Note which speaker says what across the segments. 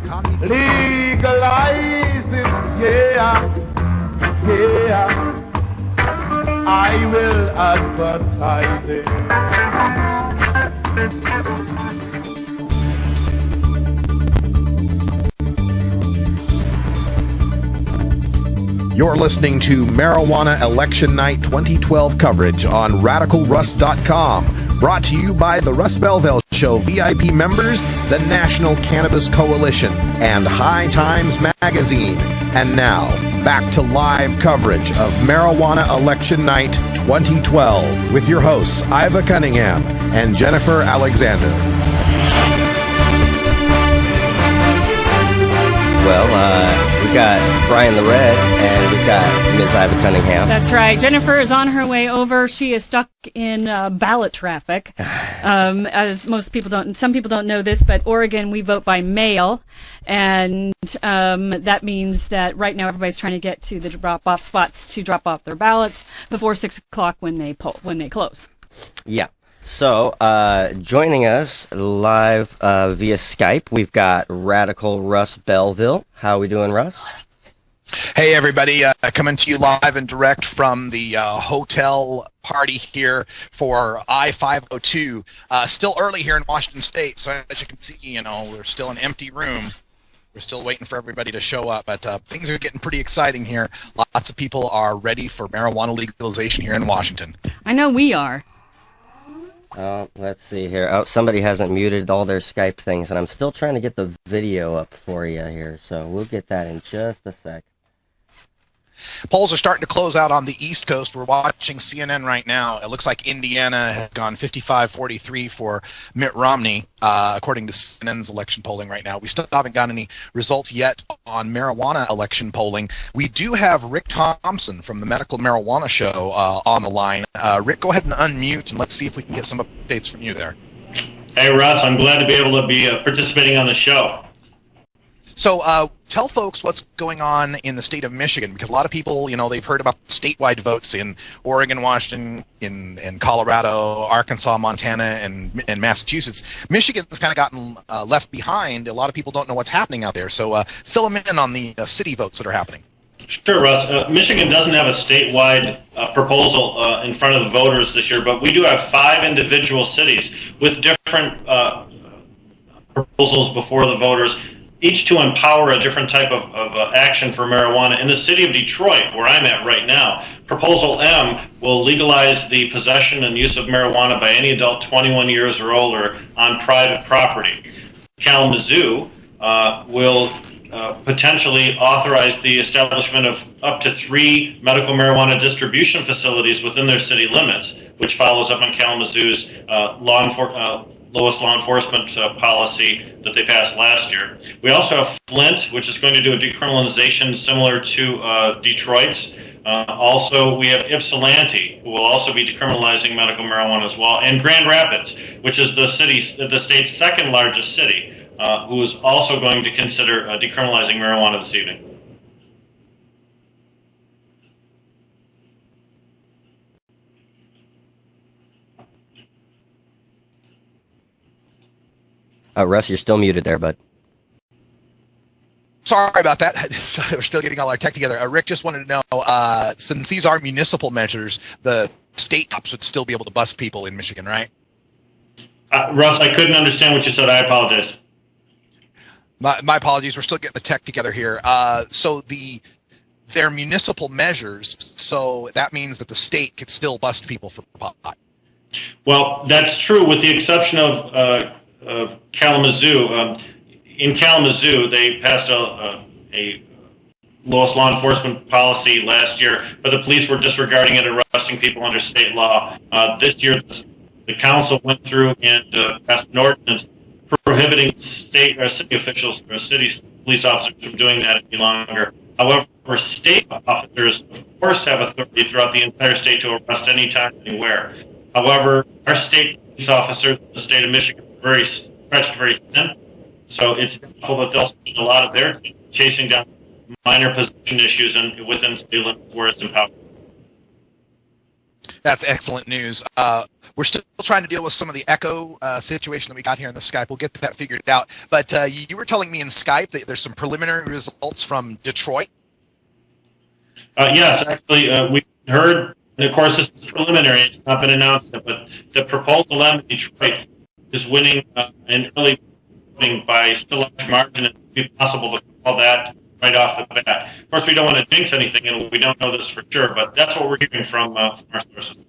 Speaker 1: Legalize it, yeah, yeah. I will advertise it.
Speaker 2: You're listening to Marijuana Election Night 2012 coverage on RadicalRuss.com. Brought to you by the Russ Belville Show VIP members, the National Cannabis Coalition, and High Times Magazine. And now, back to live coverage of Marijuana Election Night 2012 with your hosts, Iva Cunningham and Jennifer Alexander.
Speaker 3: Well, we got Brian the Red, and we've got Ms. Iva Cunningham.
Speaker 4: That's right. Jennifer is on her way over. She is stuck in ballot traffic. As most people don't, some people don't know this, but Oregon, we vote by mail. And that means that right now everybody's trying to get to the drop-off spots to drop off their ballots before 6 o'clock when they close.
Speaker 3: Yeah. So, joining us live via Skype, we've got Radical Russ Belville. How are we doing, Russ?
Speaker 5: Hey, everybody. Coming to you live and direct from the hotel party here for I-502. Still early here in Washington State, so as you can see, we're still an empty room. We're still waiting for everybody to show up, but things are getting pretty exciting here. Lots of people are ready for marijuana legalization here in Washington.
Speaker 4: I know we are.
Speaker 3: Let's see here. Oh, somebody hasn't muted all their Skype things, and I'm still trying to get the video up for you here, so we'll get that in just a sec.
Speaker 5: Polls are starting to close out on the East Coast. We're watching CNN right now. It looks like Indiana has gone 55-43 for Mitt Romney, according to CNN's election polling right now. We still haven't got any results yet on marijuana election polling. We do have Rick Thompson from the Medical Marijuana Show on the line. Rick, go ahead and unmute, and let's see if we can get some updates from you there.
Speaker 6: Hey, Russ. I'm glad to be able to be participating on the show.
Speaker 5: So tell folks what's going on in the state of Michigan, because a lot of people, they've heard about statewide votes in Oregon, Washington, in Colorado, Arkansas, Montana, and Massachusetts. Michigan's kind of gotten left behind. A lot of people don't know what's happening out there. So fill them in on the city votes that are happening.
Speaker 6: Sure, Russ. Michigan doesn't have a statewide proposal in front of the voters this year, but we do have 5 individual cities with different proposals before the voters, each to empower a different type of action for marijuana. In the city of Detroit, where I'm at right now, Proposal M will legalize the possession and use of marijuana by any adult 21 years or older on private property. Kalamazoo will potentially authorize the establishment of up to 3 medical marijuana distribution facilities within their city limits, which follows up on Kalamazoo's lowest law enforcement policy that they passed last year. We also have Flint, which is going to do a decriminalization similar to Detroit's. Also, we have Ypsilanti, who will also be decriminalizing medical marijuana as well, and Grand Rapids, which is the state's second largest city, who is also going to consider decriminalizing marijuana this evening.
Speaker 3: Russ, you're still muted there, bud.
Speaker 5: Sorry about that. We're still getting all our tech together. Rick just wanted to know, since these are municipal measures, the state cops would still be able to bust people in Michigan, right?
Speaker 6: Russ, I couldn't understand what you said. I apologize.
Speaker 5: My apologies. We're still getting the tech together here. So they're municipal measures, so that means that the state could still bust people for pot.
Speaker 6: Well, that's true, with the exception of Kalamazoo. In Kalamazoo, they passed a lowest law enforcement policy last year, but the police were disregarding it and arresting people under state law. This year, the council went through and passed an ordinance prohibiting state or city officials or city police officers from doing that any longer. However, state officers, of course, have authority throughout the entire state to arrest anytime, anywhere. However, our state police officers in the state of Michigan are stretched very thin, so it's possible that they'll spend a lot of their time chasing down minor possession issues within state limits where it's empowered.
Speaker 5: That's excellent news. We're still trying to deal with some of the echo situation that we got here in the Skype. We'll get that figured out. But you were telling me in Skype that there's some preliminary results from Detroit.
Speaker 6: Yes, actually, we heard, and of course, this is preliminary. It's not been announced yet, but the Proposal M in Detroit is winning in early voting by still a large margin. It would be possible to call that right off the bat. Of course, we don't want to jinx anything, and we don't know this for sure, but that's what we're hearing from our sources.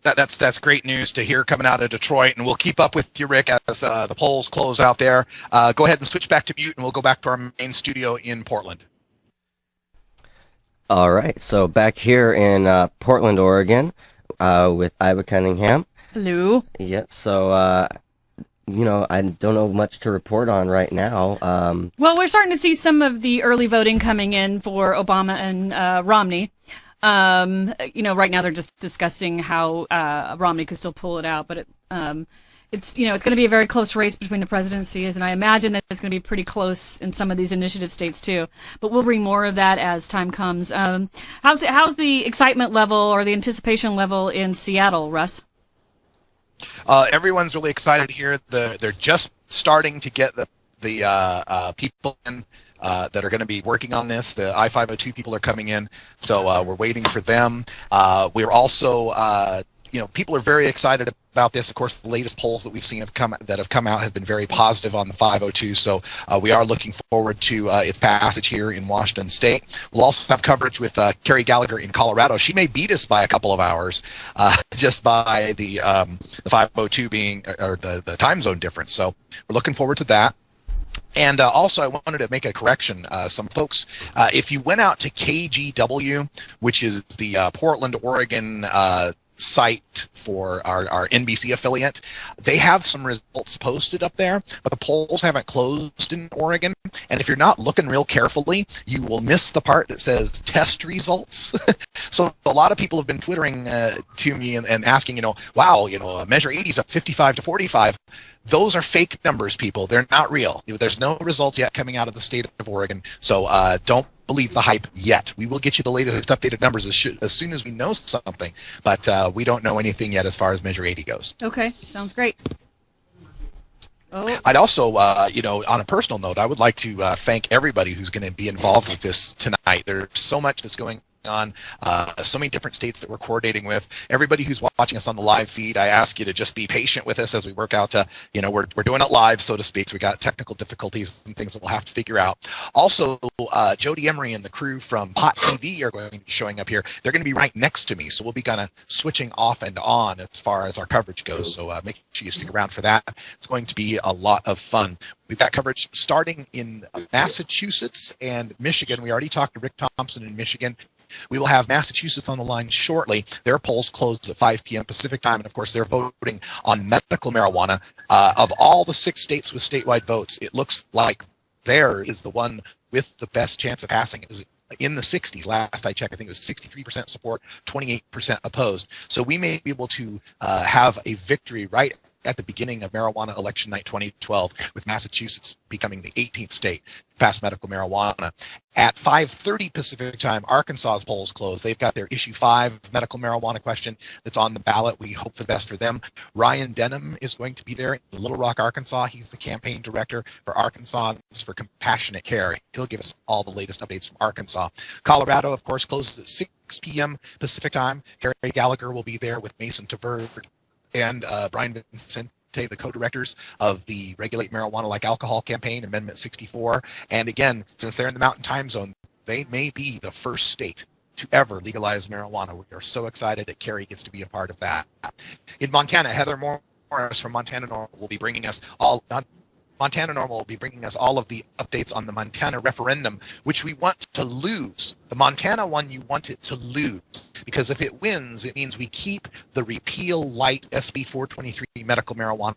Speaker 5: That's great news to hear coming out of Detroit, and we'll keep up with you, Rick, as the polls close out there. Go ahead and switch back to mute, and we'll go back to our main studio in Portland.
Speaker 3: All right, so back here in Portland, Oregon, with Iowa Cunningham.
Speaker 4: Hello.
Speaker 3: Yeah, so, I don't know much to report on right now.
Speaker 4: Well, we're starting to see some of the early voting coming in for Obama and Romney. Right now they're just discussing how Romney could still pull it out, but it's going to be a very close race between the presidencies, and I imagine that it's going to be pretty close in some of these initiative states too. But we'll bring more of that as time comes. How's the excitement level or the anticipation level in Seattle, Russ?
Speaker 5: Everyone's really excited here. They're just starting to get the people in that are going to be working on this. The I-502 people are coming in, so we're waiting for them. We're also, people are very excited about this. Of course, the latest polls that we've seen have come out have been very positive on the 502. So we are looking forward to its passage here in Washington State. We'll also have coverage with Karri Gallaugher in Colorado. She may beat us by a couple of hours, just by the 502 being or the time zone difference. So we're looking forward to that. And also, I wanted to make a correction. Some folks, if you went out to KGW, which is the Portland, Oregon site for our NBC affiliate, they have some results posted up there, but the polls haven't closed in Oregon. And if you're not looking real carefully, you will miss the part that says test results. So a lot of people have been twittering to me and asking, wow, Measure 80 is up 55 to 45. Those are fake numbers, people. They're not real. There's no results yet coming out of the state of Oregon. So don't believe the hype yet. We will get you the latest updated numbers as soon as we know something. But we don't know anything yet as far as Measure 80 goes.
Speaker 4: Okay, sounds great. Oh.
Speaker 5: I'd also, on a personal note, I would like to thank everybody who's going to be involved with this tonight. There's so much that's going on, so many different states that we're coordinating with. Everybody who's watching us on the live feed, I ask you to just be patient with us as we work out to, we're doing it live, so to speak. So we got technical difficulties and things that we'll have to figure out. Also, Jody Emery and the crew from Pot TV are going to be showing up here. They're going to be right next to me, so we'll be kind of switching off and on as far as our coverage goes. So make sure you stick around for that. It's going to be a lot of fun. We've got coverage starting in Massachusetts and Michigan. We already talked to Rick Thompson in Michigan. We will have Massachusetts on the line shortly. Their polls close at 5 p.m. Pacific time, and of course they're voting on medical marijuana. Of all the 6 states with statewide votes, it looks like theirs is the one with the best chance of passing. It is in the 60s. Last I checked, I think it was 63% support, 28% opposed. So we may be able to have a victory right at the beginning of marijuana election night 2012, with Massachusetts becoming the 18th state to pass medical marijuana. At 5:30 Pacific time, Arkansas's polls close. They've got their issue 5 medical marijuana question that's on the ballot. We hope for the best for them. Ryan Denham is going to be there in Little Rock, Arkansas. He's the campaign director for Arkansas for Compassionate Care. He'll give us all the latest updates from Arkansas. Colorado, of course, closes at 6 p.m. Pacific time. Karri Gallaugher will be there with Mason Taverd and Brian Vincente, the co-directors of the Regulate Marijuana Like Alcohol campaign, Amendment 64. And again, since they're in the Mountain Time Zone, they may be the first state to ever legalize marijuana. We are so excited that Karri gets to be a part of that. In Montana, Heather Morris from Montana Normal will be bringing us all of the updates on the Montana referendum, which we want to lose. The Montana one, you want it to lose, because if it wins, it means we keep the repeal light SB 423 medical marijuana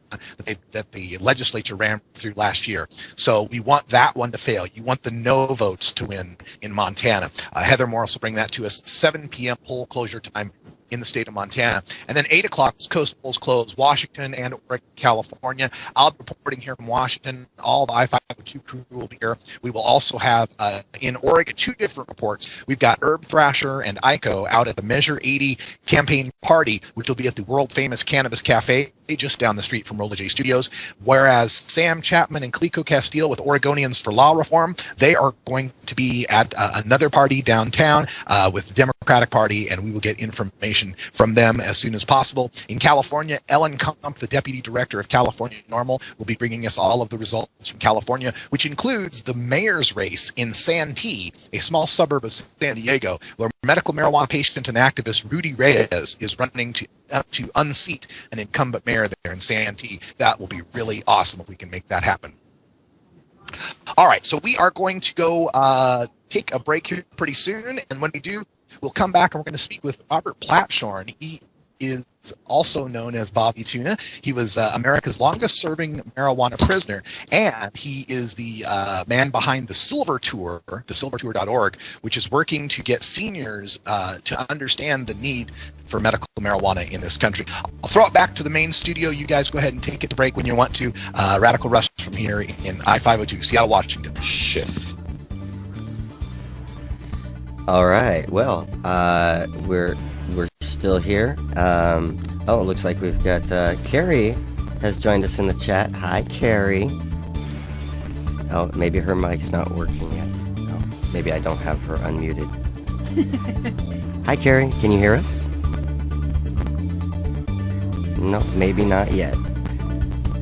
Speaker 5: that the legislature ran through last year. So we want that one to fail. You want the no votes to win in Montana. Heather Morris will bring that to us 7 p.m. poll closure time in the state of Montana. And then 8 o'clock, Coast polls close Washington and Oregon, California. I'll be reporting here from Washington. All the I-502 crew will be here. We will also have in Oregon 2 different reports. We've got Herb Thrasher and Ico out at the Measure 80 campaign party, which will be at the world-famous Cannabis Cafe just down the street from RoLLaJaY Studios, whereas Sam Chapman and Calico Castile with Oregonians for Law Reform, they are going to be at another party downtown with the Democratic Party, and we will get information from them as soon as possible. In California, Ellen Kump, the Deputy Director of California NORML, will be bringing us all of the results from California, which includes the mayor's race in Santee, a small suburb of San Diego, where medical marijuana patient and activist Rudy Reyes is running to unseat an incumbent mayor there in Santee. That will be really awesome if we can make that happen. All right, so we are going to go take a break here pretty soon, and when we do, we'll come back and we're going to speak with Robert Platshorn. He is also known as Bobby Tuna. He was America's longest-serving marijuana prisoner, and he is the man behind the Silver Tour, the silvertour.org, which is working to get seniors to understand the need for medical marijuana in this country. I'll throw it back to the main studio. You guys go ahead and take it to break when you want to. Radical Russ from here in I-502, Seattle, Washington.
Speaker 7: Shit.
Speaker 3: All right. Well, we're still here. Oh, it looks like we've got Karri has joined us in the chat. Hi, Karri. Oh, maybe her mic's not working yet. Oh, maybe I don't have her unmuted. Hi, Karri. Can you hear us? No, maybe not yet.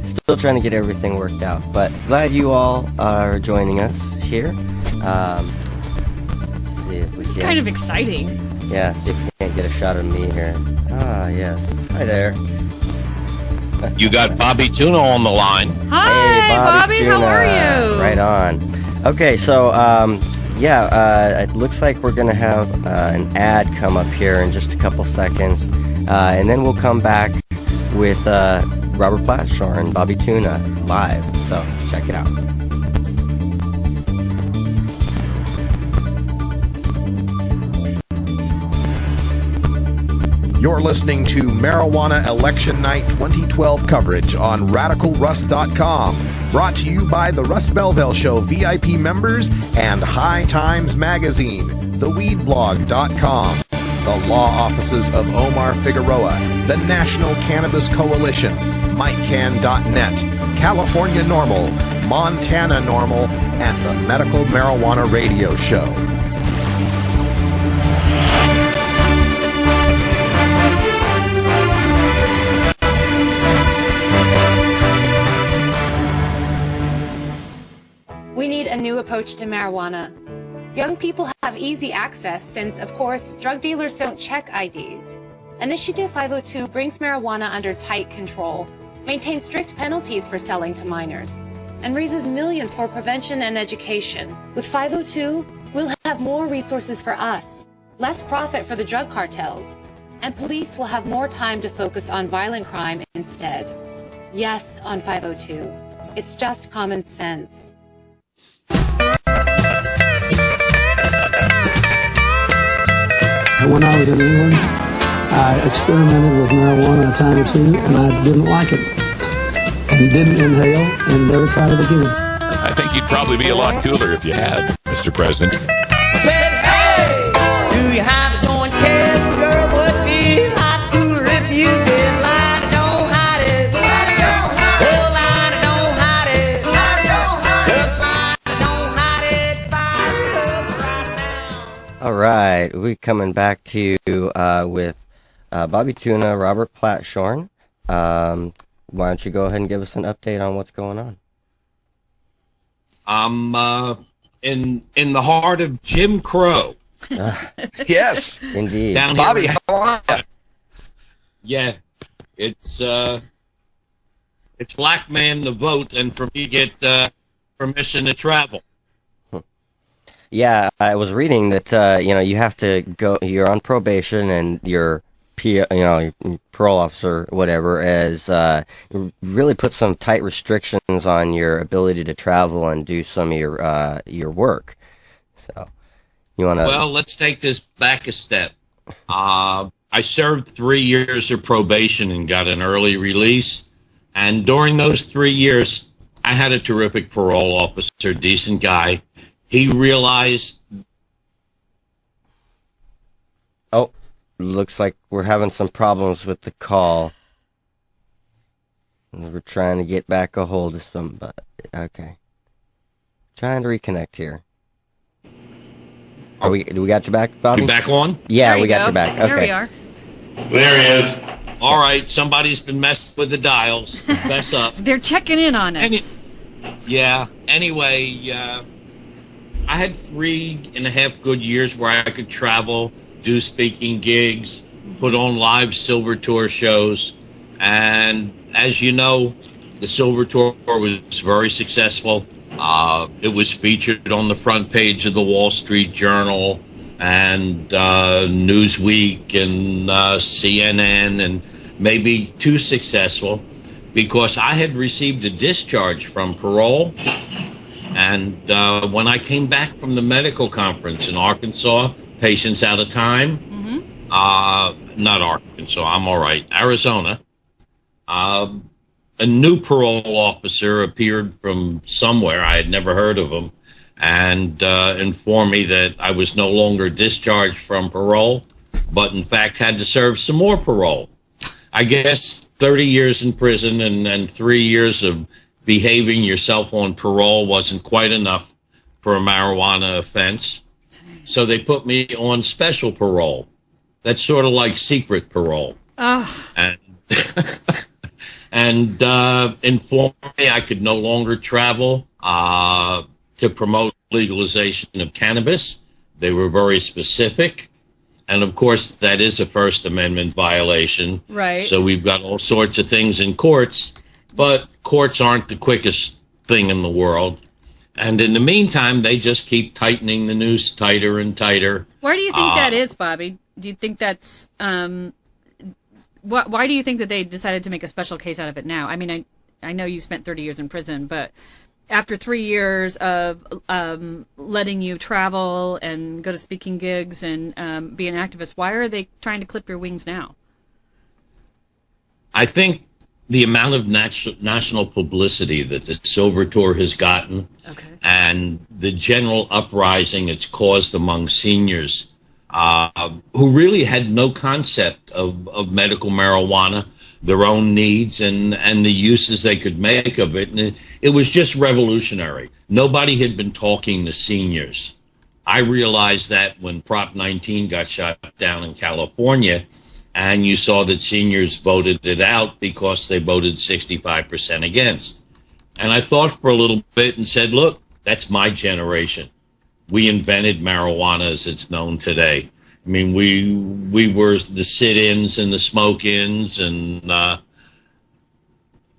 Speaker 3: Still trying to get everything worked out, but glad you all are joining us here. Let's see if we
Speaker 4: It's
Speaker 3: can.
Speaker 4: kind of exciting.
Speaker 3: Yeah, see if we can't get a shot of me here. Ah, yes. Hi there.
Speaker 7: You got Bobby Tuna on the line.
Speaker 4: Hi,
Speaker 3: Hey,
Speaker 4: Bobby.
Speaker 3: Tuna.
Speaker 4: How are you?
Speaker 3: Right on. Okay, so it looks like we're gonna have an ad come up here in just a couple seconds, and then we'll come back with Robert Platshorn and Bobby Tuna live. So check it out.
Speaker 2: You're listening to Marijuana Election Night 2012 coverage on RadicalRuss.com. Brought to you by the Russ Belville Show VIP members and High Times Magazine, theweedblog.com, the law offices of Omar Figueroa, the National Cannabis Coalition, MikeCan.net, California NORML, Montana NORML, and the Medical Marijuana Radio Show.
Speaker 8: We need a new approach to marijuana. Young people have easy access since, of course, drug dealers don't check IDs. Initiative 502 brings marijuana under tight control, maintains strict penalties for selling to minors, and raises millions for prevention and education. With 502, we'll have more resources for us, less profit for the drug cartels, and police will have more time to focus on violent crime instead. Yes, on 502. It's just common sense.
Speaker 9: When I was in England, I experimented with marijuana a time or two, and I didn't like it, and didn't inhale, and never tried it again.
Speaker 7: I think you'd probably be a lot cooler if you had, Mr. President.
Speaker 10: Said, hey, do you have a joint, kids? Girl, would be a lot cooler if you did. Lie, don't hide it. Oh, lie, don't hide it. Just lie, don't hide it. Fire up right now.
Speaker 3: All right, we're coming back to you with Bobby Tuna, Robert Platshorn. Why don't you go ahead and give us an update on what's going on?
Speaker 7: I'm in the heart of Jim Crow.
Speaker 5: Yes,
Speaker 3: Indeed.
Speaker 7: Down
Speaker 5: Bobby,
Speaker 7: here.
Speaker 5: how are you?
Speaker 7: Yeah, it's black man the vote, and for me to get permission to travel.
Speaker 3: Yeah, I was reading that you have to go. You're on probation, and your your parole officer, whatever, has really put some tight restrictions on your ability to travel and do some of your work. So, you want to?
Speaker 7: Well, let's take this back a step. I served 3 years of probation and got an early release. And during those 3 years, I had a terrific parole officer, decent guy. He realized.
Speaker 3: Oh, looks like we're having some problems with the call. We're trying to get back a hold of somebody. Okay. Trying to reconnect here. Do we got you back, Bobby?
Speaker 7: You back on?
Speaker 3: Yeah,
Speaker 4: There
Speaker 3: we
Speaker 4: you
Speaker 3: got
Speaker 4: go.
Speaker 3: you back. Okay.
Speaker 4: There we are.
Speaker 6: There he is.
Speaker 7: All right, somebody's been messing with the dials. Fess up.
Speaker 4: They're checking in on us.
Speaker 7: Yeah. Anyway, I had 3.5 good years where I could travel, do speaking gigs, put on live Silver Tour shows. And as you know, the Silver Tour was very successful. It was featured on the front page of the Wall Street Journal and Newsweek and CNN, and maybe too successful because I had received a discharge from parole. And when I came back from the medical conference in Arkansas, Patients Out of Time, not Arkansas, I'm all right, Arizona, a new parole officer appeared from somewhere. I had never heard of him, and informed me that I was no longer discharged from parole, but in fact had to serve some more parole. I guess 30 years in prison and 3 years of behaving yourself on parole wasn't quite enough for a marijuana offense. So they put me on special parole. That's sort of like secret parole.
Speaker 4: Oh.
Speaker 7: And informed me I could no longer travel to promote legalization of cannabis. They were very specific. And, of course, that is a First Amendment violation.
Speaker 4: Right.
Speaker 7: So we've got all sorts of things in courts, but courts aren't the quickest thing in the world. And in the meantime, they just keep tightening the noose tighter and tighter.
Speaker 4: Why do you think that is, Bobby? Do you think that's... why do you think that they decided to make a special case out of it now? I mean, I know you spent 30 years in prison, but after 3 years of letting you travel and go to speaking gigs and be an activist, why are they trying to clip your wings now?
Speaker 7: I think the amount of national publicity that the Silver Tour has gotten, and the general uprising it's caused among seniors who really had no concept of medical marijuana, their own needs, and the uses they could make of it. And it was just revolutionary. Nobody had been talking to seniors. I realized that when Prop 19 got shot down in California, and you saw that seniors voted it out because they voted 65% against. And I thought for a little bit and said, look, that's my generation. We invented marijuana as it's known today. I mean, we were the sit-ins and the smoke-ins, and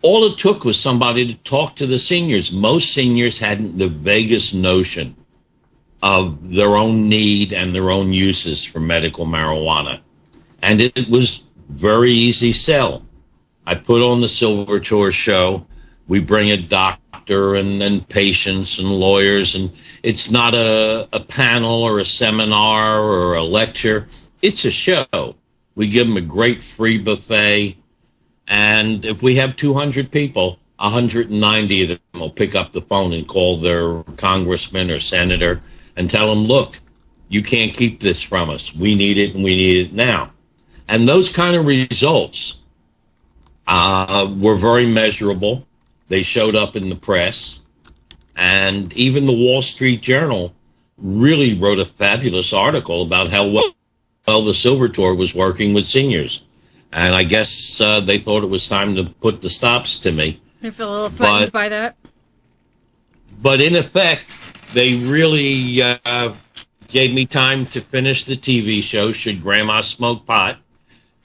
Speaker 7: all it took was somebody to talk to the seniors. Most seniors hadn't the vaguest notion of their own need and their own uses for medical marijuana. And it was very easy sell. I put on the Silver Tour show. We bring a doctor and patients and lawyers, and it's not a panel or a seminar or a lecture. It's a show. We give them a great free buffet, and if we have 200 people, 190 of them will pick up the phone and call their congressman or senator and tell them, look, you can't keep this from us. We need it, and we need it now. And those kind of results were very measurable. They showed up in the press. And even the Wall Street Journal really wrote a fabulous article about how well the Silver Tour was working with seniors. And I guess they thought it was time to put the stops to me.
Speaker 4: You feel a little threatened by that?
Speaker 7: But in effect, they really gave me time to finish the TV show, Should Grandma Smoke Pot?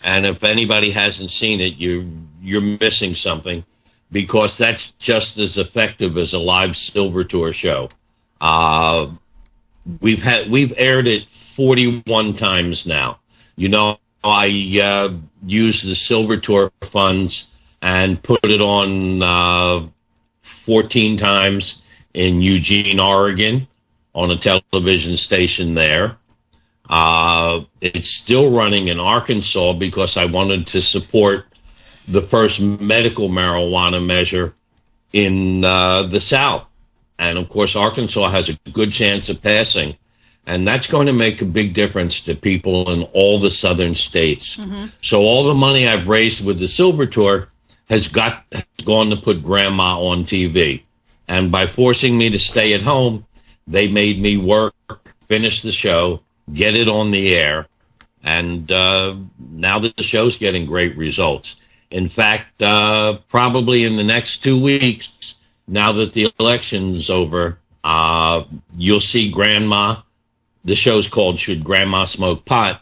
Speaker 7: And if anybody hasn't seen it, you're missing something, because that's just as effective as a live Silver Tour show. We've aired it 41 times now. You know, I used the Silver Tour funds and put it on 14 times in Eugene, Oregon, on a television station there. It's still running in Arkansas because I wanted to support the first medical marijuana measure in the South. And of course, Arkansas has a good chance of passing. And that's going to make a big difference to people in all the southern states. So all the money I've raised with the Silver Tour has gone to put grandma on TV. And by forcing me to stay at home, they made me work, finish the show, get it on the air. And now that the show's getting great results. In fact, probably in the next 2 weeks, now that the election's over, you'll see grandma. The show's called Should Grandma Smoke Pot?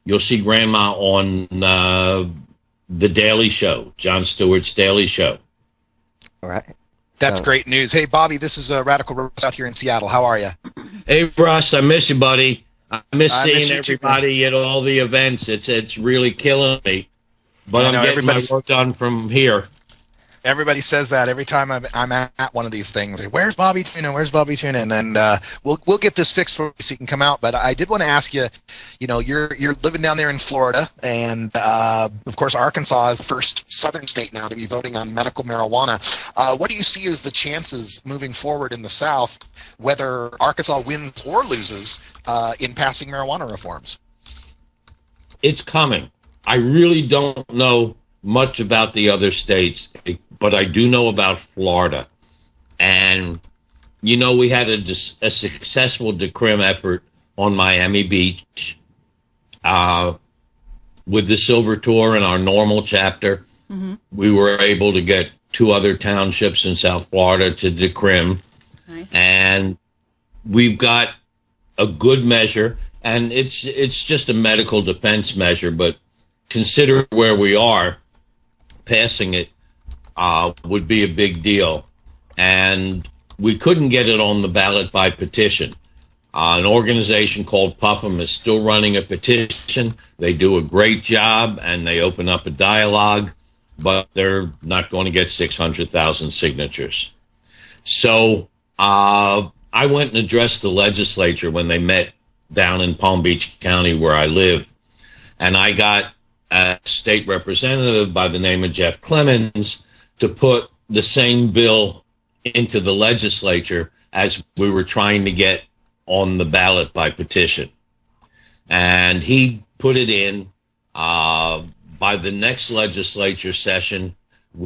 Speaker 7: You'll see grandma on The Daily Show, Jon Stewart's Daily Show.
Speaker 3: All right.
Speaker 5: That's great news. Hey, Bobby, this is Radical Russ out here in Seattle. How are you?
Speaker 7: Hey, Russ, I miss you, buddy. I miss seeing
Speaker 5: you
Speaker 7: everybody
Speaker 5: too,
Speaker 7: at all the events. It's really killing me. But I'm getting my work done from here.
Speaker 5: Everybody says that every time I'm at one of these things. Where's Bobby Tuna? Where's Bobby Tuna? And then we'll get this fixed for you so you can come out. But I did want to ask you, you're living down there in Florida, and of course Arkansas is the first southern state now to be voting on medical marijuana. What do you see as the chances moving forward in the South, whether Arkansas wins or loses in passing marijuana reforms?
Speaker 7: It's coming. I really don't know much about the other states, but I do know about Florida. And, we had a successful decrim effort on Miami Beach with the Silver Tour and our normal chapter. We were able to get 2 other townships in South Florida to decrim.
Speaker 4: Nice.
Speaker 7: And we've got a good measure, and it's just a medical defense measure, but consider where we are, passing it would be a big deal. And we couldn't get it on the ballot by petition. An organization called Puff'em is still running a petition. They do a great job, and they open up a dialogue, but they're not going to get 600,000 signatures. So I went and addressed the legislature when they met down in Palm Beach County where I live. And I got a state representative by the name of Jeff Clemens to put the same bill into the legislature as we were trying to get on the ballot by petition. And he put it in. By the next legislature session,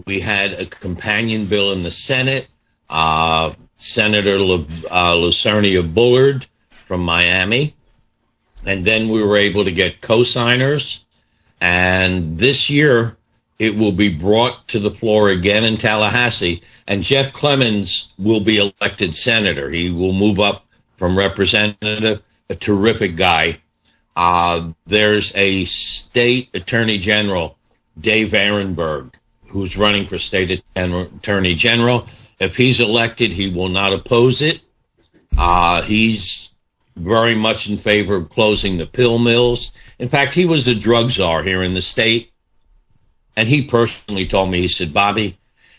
Speaker 7: we had a companion bill in the Senate. Senator Lucernia Bullard from Miami. And then we were able to get co-signers. And this year, it will be brought to the floor again in Tallahassee. And Jeff Clemens will be elected senator. He will move up from representative, a terrific guy. There's a state attorney general, Dave Ehrenberg, who's running for state attorney general. If he's elected, he will not oppose it. He's very much in favor of closing the pill mills. In fact, he was the drug czar here in the state. And he personally told me, he said, Bobby,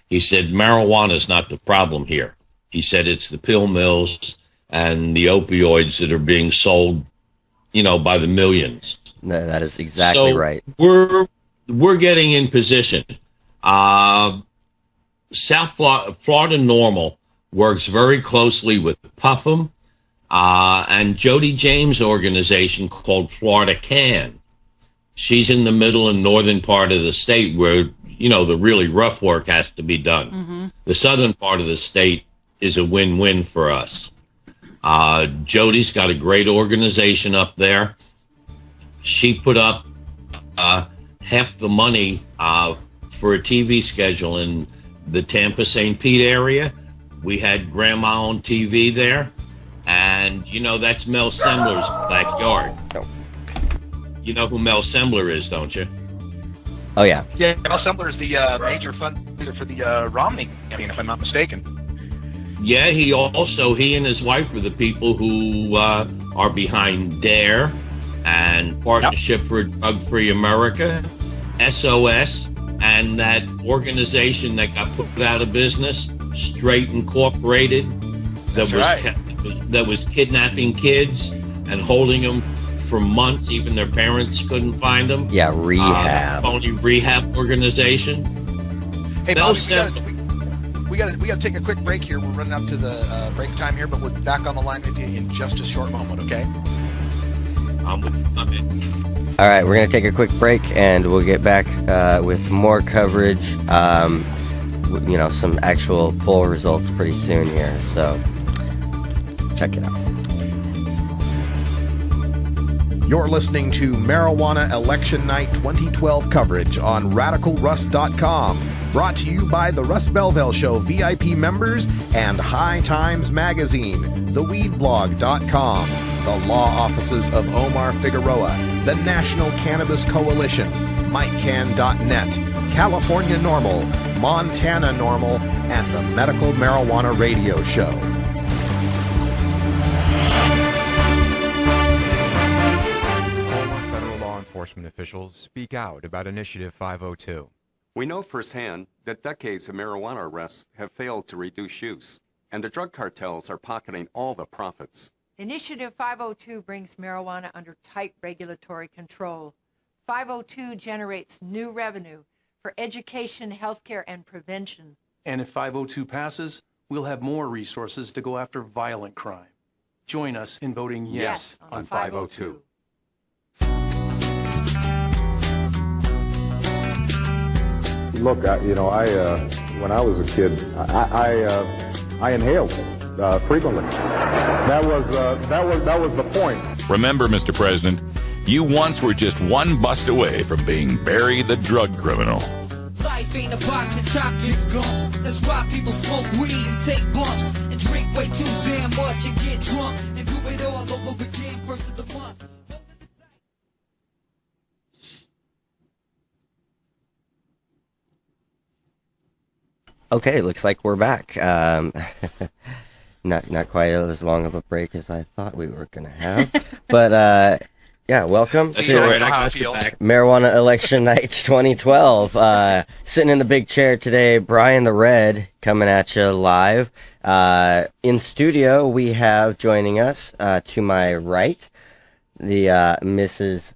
Speaker 7: he said, marijuana is not the problem here. He said, it's the pill mills and the opioids that are being sold, by the millions.
Speaker 3: No, that is exactly right.
Speaker 7: We're getting in position. South Florida Normal works very closely with Puff'em and Jody James' organization called Florida Can. She's in the middle and northern part of the state where, the really rough work has to be done. The southern part of the state is a win-win for us. Jody's got a great organization up there. She put up half the money for a TV schedule in the Tampa St. Pete area. We had grandma on TV there. And, that's Mel Sembler's backyard. You know who Mel Sembler is, don't you?
Speaker 3: Oh, yeah.
Speaker 11: Yeah, Mel Sembler is the major fundraiser for the Romney campaign, if I'm not mistaken.
Speaker 7: Yeah, he and his wife are the people who are behind DARE and Partnership for Drug-Free America, SOS, and that organization that got put out of business, Straight Incorporated, that was kidnapping kids and holding them for months. Even their parents couldn't find them.
Speaker 3: Yeah, rehab.
Speaker 7: Phony rehab organization.
Speaker 5: Hey,
Speaker 7: They'll
Speaker 5: Bobby, we got to take a quick break here. We're running up to the break time here, but we'll be back on the line with you in just a short moment, okay?
Speaker 7: I'm in.
Speaker 3: All right, we're going to take a quick break, and we'll get back with more coverage, some actual poll results pretty soon here. So check it out.
Speaker 2: You're listening to Marijuana Election Night 2012 coverage on RadicalRuss.com. Brought to you by the Russ Belville Show VIP members and High Times Magazine, theweedblog.com, the law offices of Omar Figueroa, the National Cannabis Coalition, MikeCan.net, California Normal, Montana Normal, and the Medical Marijuana Radio Show.
Speaker 12: Federal law enforcement officials speak out about Initiative 502.
Speaker 13: We know firsthand that decades of marijuana arrests have failed to reduce use, and the drug cartels are pocketing all the profits.
Speaker 14: Initiative 502 brings marijuana under tight regulatory control. 502 generates new revenue for education, healthcare, and prevention.
Speaker 15: And if 502 passes, we'll have more resources to go after violent crime. Join us in voting yes on 502.
Speaker 16: Look, when I was a kid, I inhaled frequently. That was the point.
Speaker 17: Remember, Mr. President, you once were just one bust away from being Barry the drug criminal.
Speaker 18: Life ain't a box of chocolates gum. That's why people smoke weed and take bumps and drink way too damn much and get drunk and do it all over again first of the month.
Speaker 3: Okay, looks like we're back. Not quite as long of a break as I thought we were going to have. But, yeah, welcome to Marijuana Election Night 2012. Sitting in the big chair today, Brian the Red, coming at you live. In studio, we have joining us, to my right, the Mrs.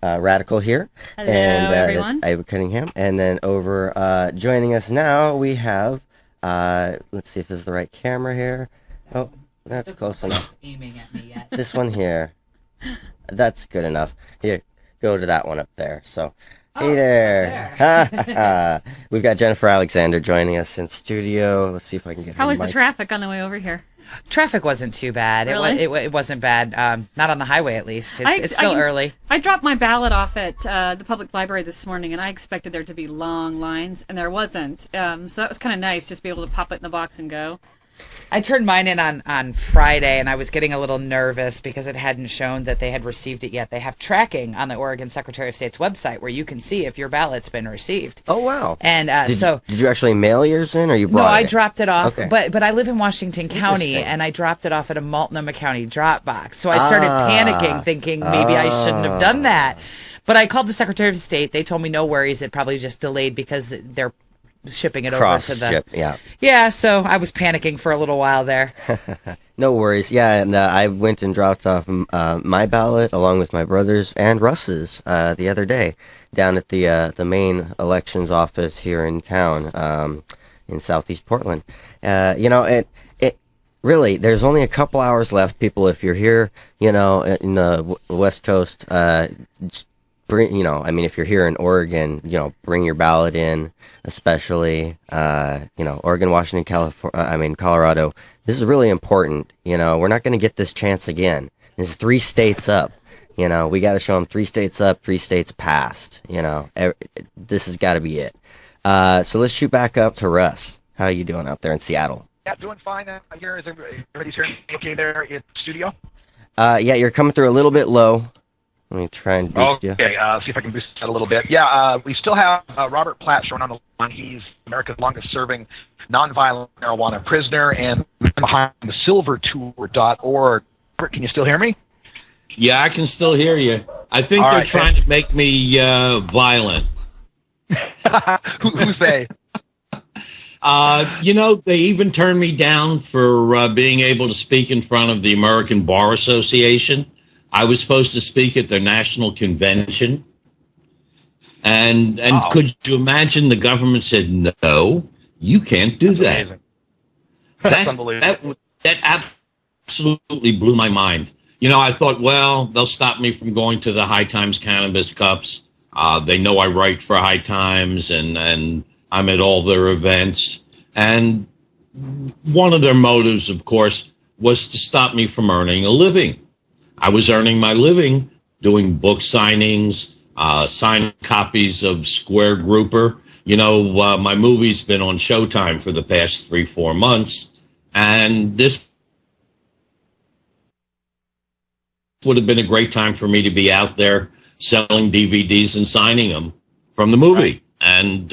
Speaker 3: Radical here.
Speaker 4: Hello,
Speaker 3: and
Speaker 4: everyone.
Speaker 3: Ava Cunningham. And then over joining us now, we have, let's see if this is the right camera here. Oh, that's close enough.
Speaker 19: Aiming at me yet.
Speaker 3: This one here. That's good enough. Here, go to that one up there. So, hey there. We've got Jennifer Alexander joining us in studio. Let's see if I can get her
Speaker 4: How was the
Speaker 3: mic.
Speaker 4: traffic on the way over here?
Speaker 19: Traffic wasn't too bad.
Speaker 4: Really?
Speaker 19: It wasn't bad. Not on the highway, at least. It's still early.
Speaker 4: I dropped my ballot off at the public library this morning, and I expected there to be long lines, and there wasn't. So that was kind of nice, just to be able to pop it in the box and go.
Speaker 19: I turned mine in on Friday, and I was getting a little nervous because it hadn't shown that they had received it yet. They have tracking on the Oregon Secretary of State's website where you can see if your ballot's been received.
Speaker 3: Oh, wow.
Speaker 19: And
Speaker 3: Did you actually mail yours in, or you brought it?
Speaker 19: No, I dropped it off.
Speaker 3: Okay.
Speaker 19: But I live in Washington County, and I dropped it off at a Multnomah County drop box. So I started panicking, thinking maybe I shouldn't have done that. But I called the Secretary of State. They told me no worries. It probably just delayed because they're shipping it over to the... Yeah, so I was panicking for a little while there.
Speaker 3: No worries. Yeah, and I went and dropped off my ballot along with my brother's and Russ's the other day down at the main elections office here in town in Southeast Portland. It really, there's only a couple hours left, people. If you're here, in the West Coast, if you're here in Oregon, bring your ballot in, especially, Oregon, Washington, Colorado. This is really important. We're not going to get this chance again. There's 3 states up. We got to show them 3 states up, 3 states passed. This has got to be it. So let's shoot back up to Russ. How are you doing out there in Seattle?
Speaker 11: Yeah, doing fine here. Is everybody's hearing me okay there in the studio?
Speaker 3: Yeah, you're coming through a little bit low. Let me try and boost you.
Speaker 11: Okay, see if I can boost that a little bit. Yeah, we still have Robert Platt showing on the line. He's America's longest-serving nonviolent marijuana prisoner and behind the silvertour.org. Robert, can you still hear me?
Speaker 7: Yeah, I can still hear you. I think they're trying to make me violent.
Speaker 11: Who's they?
Speaker 7: They even turned me down for being able to speak in front of the American Bar Association. I was supposed to speak at their national convention. And could you imagine the government said, no, you can't do that.
Speaker 11: Amazing. That's unbelievable.
Speaker 7: That absolutely blew my mind. You know, I thought, well, they'll stop me from going to the High Times Cannabis Cups. They know I write for High Times, and I'm at all their events. And one of their motives, of course, was to stop me from earning a living. I was earning my living doing book signings, signing copies of Square Grouper. You know, my movie's been on Showtime for the past 3-4 months, and this would have been a great time for me to be out there selling DVDs and signing them from the movie. And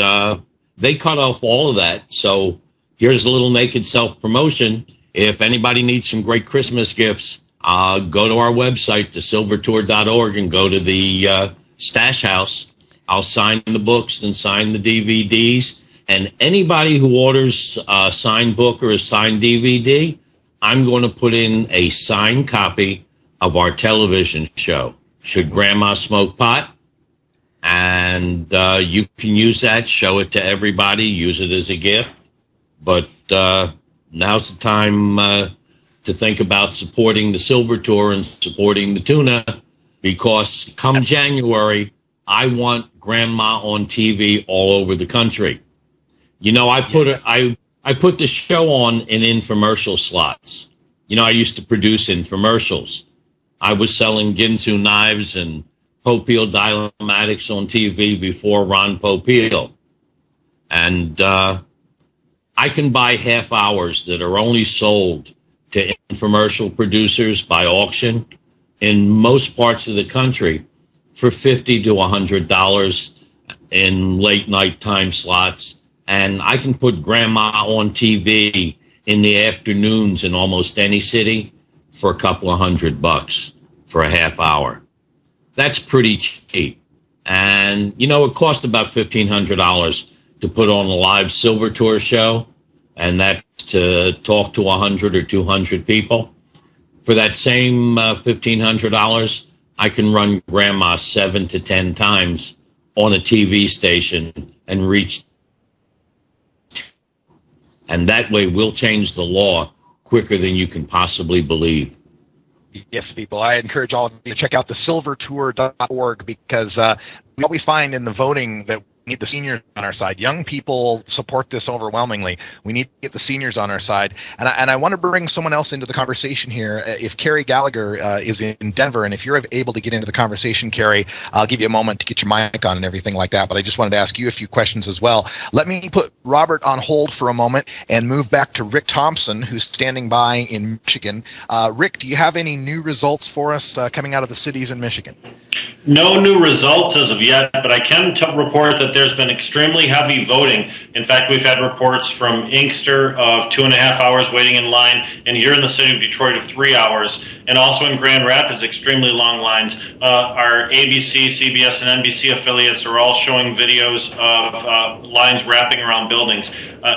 Speaker 7: they cut off all of that. So here's a little naked self-promotion. If anybody needs some great Christmas gifts, go to our website, thesilvertour.org, and go to the Stash House. I'll sign the books and sign the DVDs. And anybody who orders a signed book or a signed DVD, I'm going to put in a signed copy of our television show, Should Grandma Smoke Pot? And you can use that, show it to everybody, use it as a gift. But now's the time to think about supporting the Silver Tour and supporting the tuna, because come January, I want Grandma on TV all over the country. You know, I put the show on in infomercial slots. You know, I used to produce infomercials. I was selling Ginsu knives and Popeil Dilomatics on TV before Ron Popeil. And I can buy half hours that are only sold to infomercial producers by auction in most parts of the country for $50 to $100 in late night time slots. And I can put Grandma on TV in the afternoons in almost any city for a couple of $100 for a half hour. That's pretty cheap. And, you know, it cost about $1,500 to put on a live Silver Tour show, and that's to talk to 100 or 200 people. For that same $1,500, I can run Grandma 7 to 10 times on a TV station and reach. And that way we'll change the law quicker than you can possibly believe.
Speaker 11: Yes, people. I encourage all of you to check out thesilvertour.org, because what we find in the voting that we need the seniors on our side. Young people support this overwhelmingly. We need to get the seniors on our side. And I want to bring someone else into the conversation here. If Karri Gallaugher is in Denver, and if you're able to get into the conversation, Karri, I'll give you a moment to get your mic on and everything like that. But I just wanted to ask you a few questions as well. Let me put Robert on hold for a moment and move back to Rick Thompson, who's standing by in Michigan. Rick, do you have any new results for us coming out of the cities in Michigan?
Speaker 6: No new results as of yet, but I can report that there's been extremely heavy voting. In fact, we've had reports from Inkster of 2.5 hours waiting in line, and here in the city of Detroit of 3 hours, and also in Grand Rapids, extremely long lines. Our ABC, CBS, and NBC affiliates are all showing videos of lines wrapping around buildings.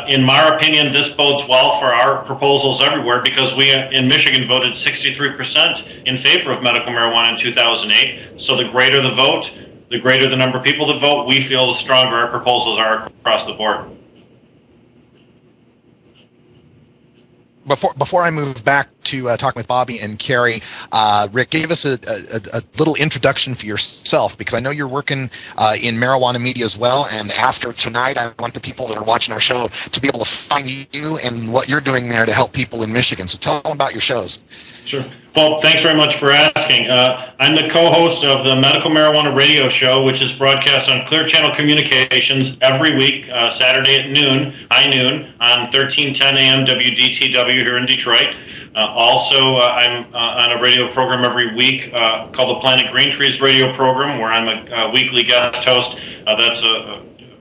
Speaker 6: In my opinion, this bodes well for our proposals everywhere, because we in Michigan voted 63% in favor of medical marijuana in 2008. So the greater the vote, the greater the number of people that vote, we feel the stronger our proposals are across the board.
Speaker 5: Before I move back to talking with Bobby and Karri, Rick, give us a little introduction for yourself, because I know you're working in marijuana media as well, and after tonight I want the people that are watching our show to be able to find you and what you're doing there to help people in Michigan. So tell them about your shows.
Speaker 6: Sure. Well, thanks very much for asking. I'm the co-host of the Medical Marijuana Radio Show, which is broadcast on Clear Channel Communications every week, Saturday at high noon, on 1310 AM WDTW here in Detroit. Also, I'm on a radio program every week called the Planet Green Trees radio program, where I'm a weekly guest host. That's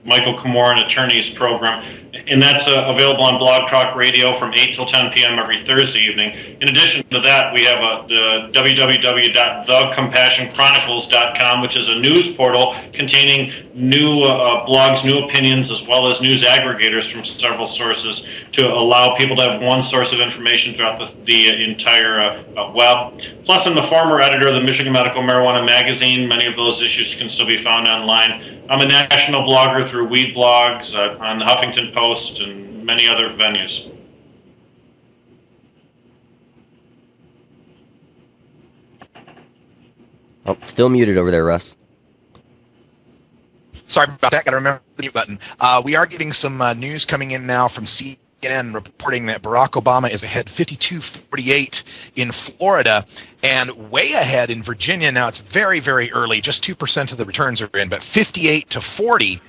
Speaker 6: Michael Camoran Attorneys Program, and that's available on Blog Talk Radio from 8 till 10 p.m. every Thursday evening. In addition to that, we have the www.thecompassionchronicles.com, which is a news portal containing new blogs, new opinions, as well as news aggregators from several sources to allow people to have one source of information throughout the entire web. Plus, I'm the former editor of the Michigan Medical Marijuana Magazine. Many of those issues can still be found online. I'm a national blogger through Weed Blogs, on the Huffington Post, and many other venues.
Speaker 3: Oh, still muted over there, Russ.
Speaker 5: Sorry about that. Got to remember the mute button. We are getting some news coming in now from CNN reporting that Barack Obama is ahead 52-48 in Florida and way ahead in Virginia. Now it's very, very early. Just 2% of the returns are in, but 58-40.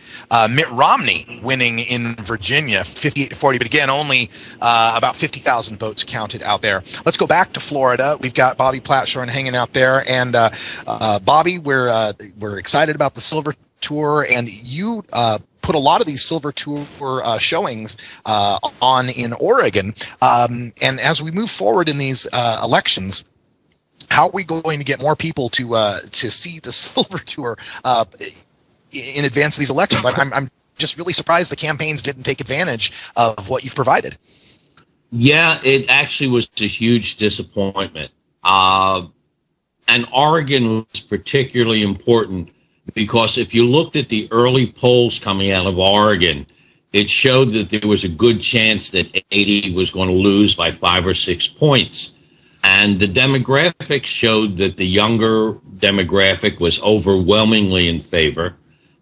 Speaker 5: Mitt Romney winning in Virginia, 58-40. But again, only about 50,000 votes counted out there. Let's go back to Florida. We've got Bobby Platshorn hanging out there, and Bobby, we're excited about the Silver Tour, and you put a lot of these Silver Tour showings on in Oregon. And as we move forward in these elections, how are we going to get more people to see the Silver Tour in advance of these elections? I'm just really surprised the campaigns didn't take advantage of what you've provided.
Speaker 7: Yeah, it actually was a huge disappointment. And Oregon was particularly important because if you looked at the early polls coming out of Oregon, it showed that there was a good chance that 80 was going to lose by 5 or 6 points. And the demographics showed that the younger demographic was overwhelmingly in favor.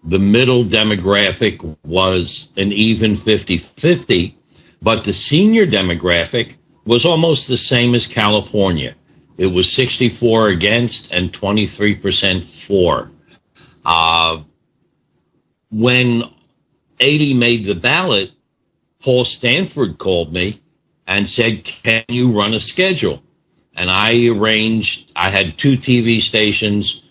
Speaker 7: The middle demographic was an even 50-50, but the senior demographic was almost the same as California. It was 64 against and 23% for. When 80 made the ballot, Paul Stanford called me and said, "Can you run a schedule?" And I arranged, I had 2 TV stations,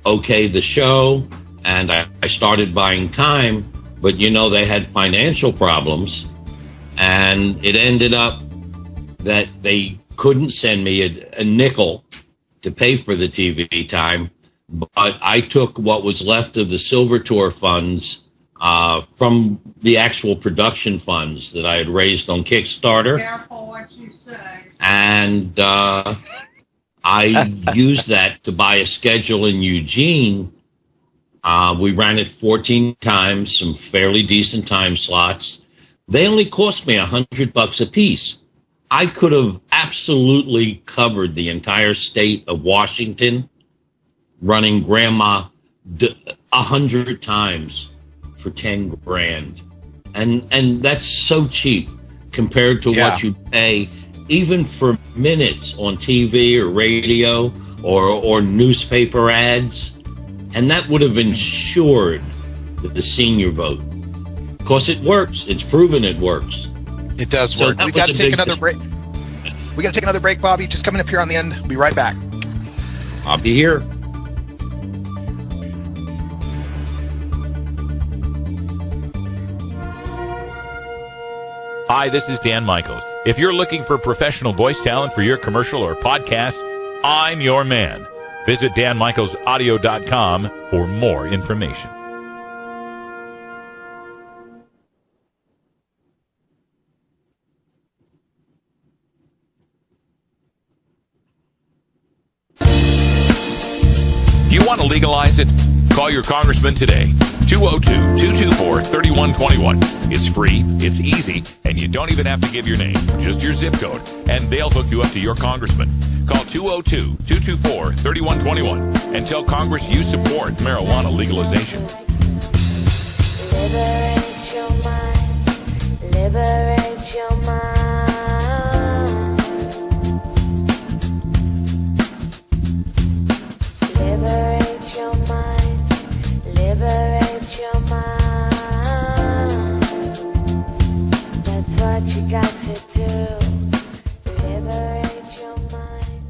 Speaker 7: okay the show, and I started buying time, but you know, they had financial problems, and it ended up that they couldn't send me a nickel to pay for the TV time, but I took what was left of the Silver Tour funds from the actual production funds that I had raised on Kickstarter.
Speaker 20: Careful what you say.
Speaker 7: And I used that to buy a schedule in Eugene. We ran it 14 times, some fairly decent time slots. They only cost me $100 a piece. I could have absolutely covered the entire state of Washington running Grandma 100 times for 10 grand. And that's so cheap compared to what you pay even for minutes on TV or radio or newspaper ads. And that would have ensured the senior vote. Of course, it works. It's proven it works.
Speaker 5: It does work. We've got to take another break. We got to take another break, Bobby. Just coming up here on the end. We'll be right back.
Speaker 7: I'll be here.
Speaker 17: Hi, this is Dan Michaels. If you're looking for professional voice talent for your commercial or podcast, I'm your man. Visit danmichaelsaudio.com for more information. You want to legalize it? Call your congressman today. 202-224-3121. It's free, it's easy, and you don't even have to give your name, just your zip code, and they'll hook you up to your congressman. Call 202-224-3121 and tell Congress you support marijuana legalization.
Speaker 21: Liberate your mind. Liberate your mind. Liberate your mind. Liberate your mind. That's what you got to do. Liberate your mind.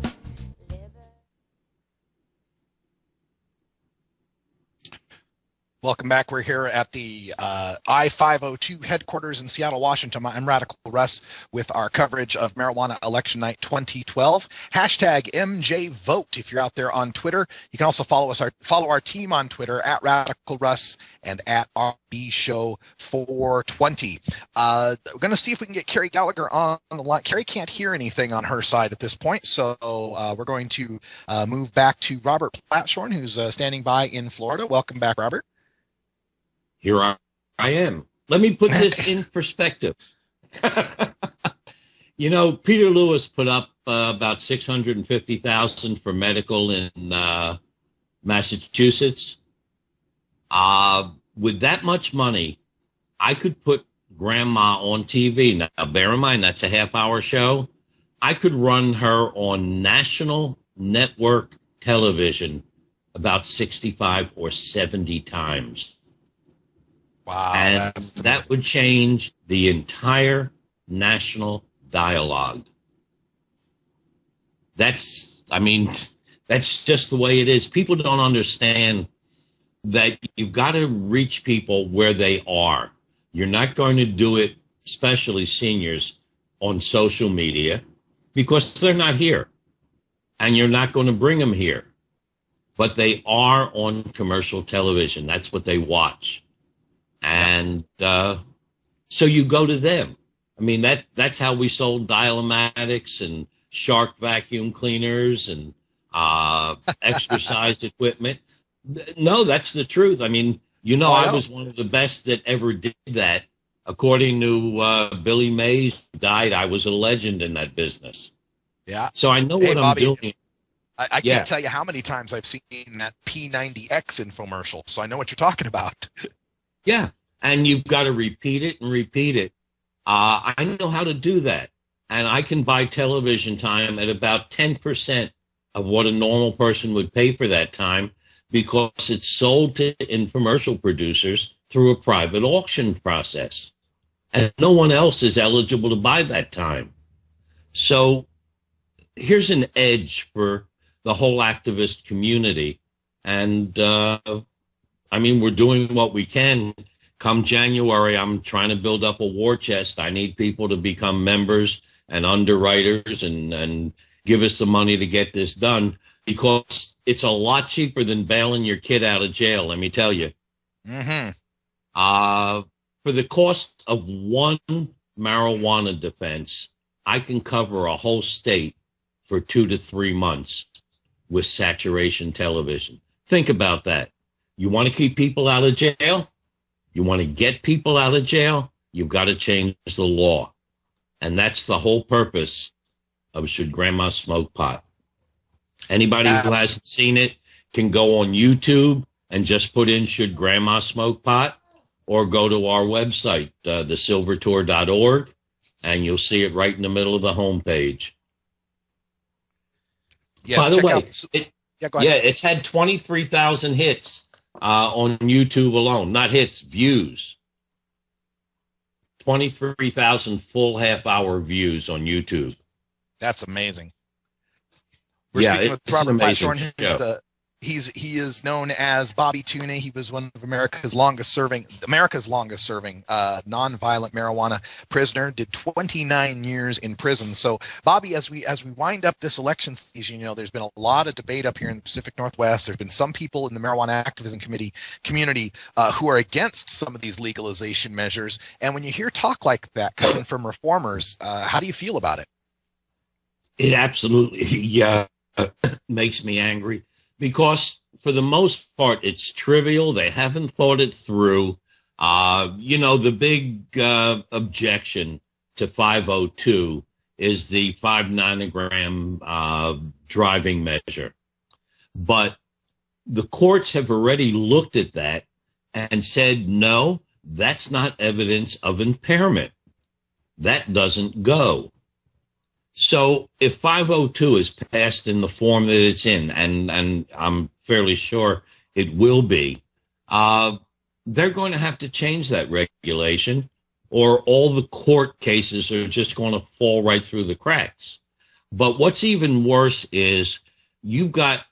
Speaker 5: Welcome back. We're here at the I-502 headquarters in Seattle, Washington. I'm Radical Russ with our coverage of Marijuana Election Night 2012. Hashtag MJVote if you're out there on Twitter. You can also follow our team on Twitter at Radical Russ and at RB Show 420. We're going to see if we can get Karri Gallaugher on the line. Karri can't hear anything on her side at this point, so we're going to move back to Robert Platshorn, who's standing by in Florida. Welcome back, Robert.
Speaker 7: Here I am. Let me put this in perspective. Peter Lewis put up about $650,000 for medical in Massachusetts. With that much money, I could put Grandma on TV. Now, bear in mind, that's a half-hour show. I could run her on national network television about 65 or 70 times.
Speaker 5: Wow.
Speaker 7: And that would change the entire national dialogue. That's just the way it is. People don't understand that you've got to reach people where they are. You're not going to do it, especially seniors, on social media because they're not here. And you're not going to bring them here. But they are on commercial television. That's what they watch. And so you go to them. I mean, that's how we sold Dial-O-Matics and Shark vacuum cleaners and exercise equipment. No, that's the truth. I mean, I was one of the best that ever did that. According to Billy Mays, who died, I was a legend in that business.
Speaker 5: Yeah.
Speaker 7: So I know what
Speaker 5: Bobby,
Speaker 7: I'm doing.
Speaker 5: I can't tell you how many times I've seen that P90X infomercial, so I know what you're talking about.
Speaker 7: Yeah, and you've got to repeat it and repeat it. I know how to do that, and I can buy television time at about 10% of what a normal person would pay for that time because it's sold to infomercial producers through a private auction process, and no one else is eligible to buy that time. So here's an edge for the whole activist community, and we're doing what we can. Come January, I'm trying to build up a war chest. I need people to become members and underwriters and give us the money to get this done because it's a lot cheaper than bailing your kid out of jail, let me tell you.
Speaker 5: Mm-hmm.
Speaker 7: For the cost of one marijuana defense, I can cover a whole state for 2 to 3 months with saturation television. Think about that. You want to keep people out of jail? You want to get people out of jail? You've got to change the law. And that's the whole purpose of Should Grandma Smoke Pot? Anybody who hasn't seen it can go on YouTube and just put in Should Grandma Smoke Pot? Or go to our website, thesilvertour.org, and you'll see it right in the middle of the homepage.
Speaker 5: Yes,
Speaker 7: by the way,
Speaker 5: go ahead.
Speaker 7: it's had 23,000 hits on YouTube alone. Not hits, views. 23,000 full half-hour views on YouTube.
Speaker 5: That's amazing. We're speaking with Robert Platshorn. He is known as Bobby Tuna. He was one of America's longest serving nonviolent marijuana prisoner. Did 29 years in prison. So, Bobby, as we wind up this election season, there's been a lot of debate up here in the Pacific Northwest. There's been some people in the marijuana activism community who are against some of these legalization measures. And when you hear talk like that coming from reformers, how do you feel about it?
Speaker 7: It absolutely makes me angry. Because for the most part, it's trivial. They haven't thought it through. The big objection to 502 is the 5 nanogram driving measure. But the courts have already looked at that and said, no, that's not evidence of impairment. That doesn't go. So if 502 is passed in the form that it's in, and I'm fairly sure it will be, they're going to have to change that regulation, or all the court cases are just going to fall right through the cracks. But what's even worse is you've got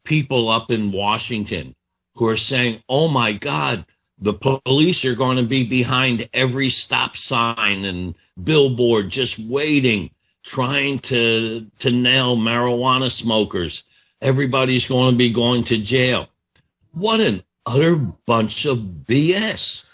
Speaker 7: people up in Washington who are saying, oh my God, the police are going to be behind every stop sign and billboard just waiting, trying to nail marijuana smokers. Everybody's going to be going to jail. What an utter bunch of BS.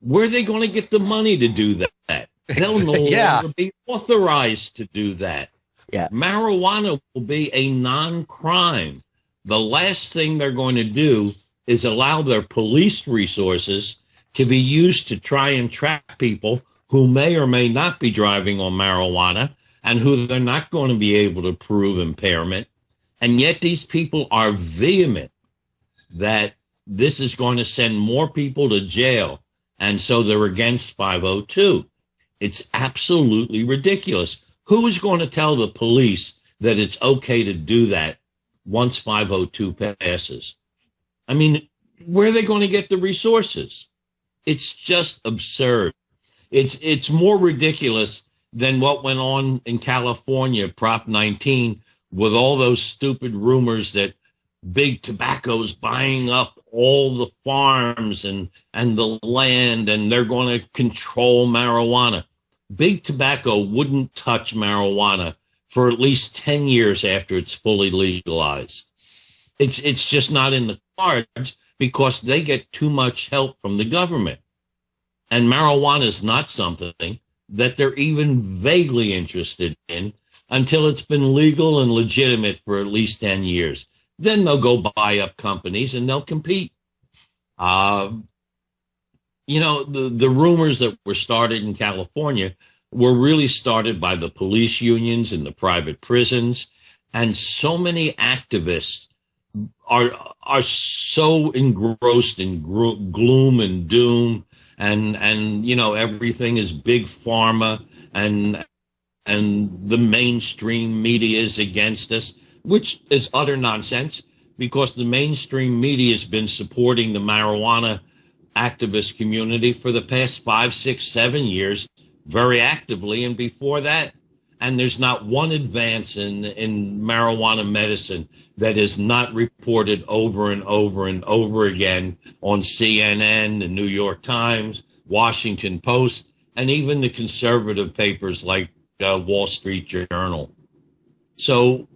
Speaker 7: Where are they going to get the money to do that? They'll no longer be authorized to do that.
Speaker 3: Yeah.
Speaker 7: Marijuana will be a non-crime. The last thing they're going to do is allow their police resources to be used to try and track people who may or may not be driving on marijuana and who they're not going to be able to prove impairment. And yet these people are vehement that this is going to send more people to jail. And so they're against 502. It's absolutely ridiculous. Who is going to tell the police that it's okay to do that once 502 passes? I mean, where are they going to get the resources? It's just absurd. It's more ridiculous than what went on in California, Prop 19, with all those stupid rumors that big tobacco's buying up all the farms and the land, and they're going to control marijuana. Big tobacco wouldn't touch marijuana for at least 10 years after it's fully legalized. It's just not in the cards because they get too much help from the government. And marijuana is not something that they're even vaguely interested in until it's been legal and legitimate for at least 10 years. Then they'll go buy up companies and they'll compete. The rumors that were started in California were really started by the police unions and the private prisons. And so many activists are so engrossed in gloom and doom, and everything is big pharma, and the mainstream media is against us, which is utter nonsense, because the mainstream media has been supporting the marijuana activist community for the past 5, 6, 7 years very actively, and before that. And there's not one advance in marijuana medicine that is not reported over and over and over again on CNN, the New York Times, Washington Post, and even the conservative papers like Wall Street Journal. So,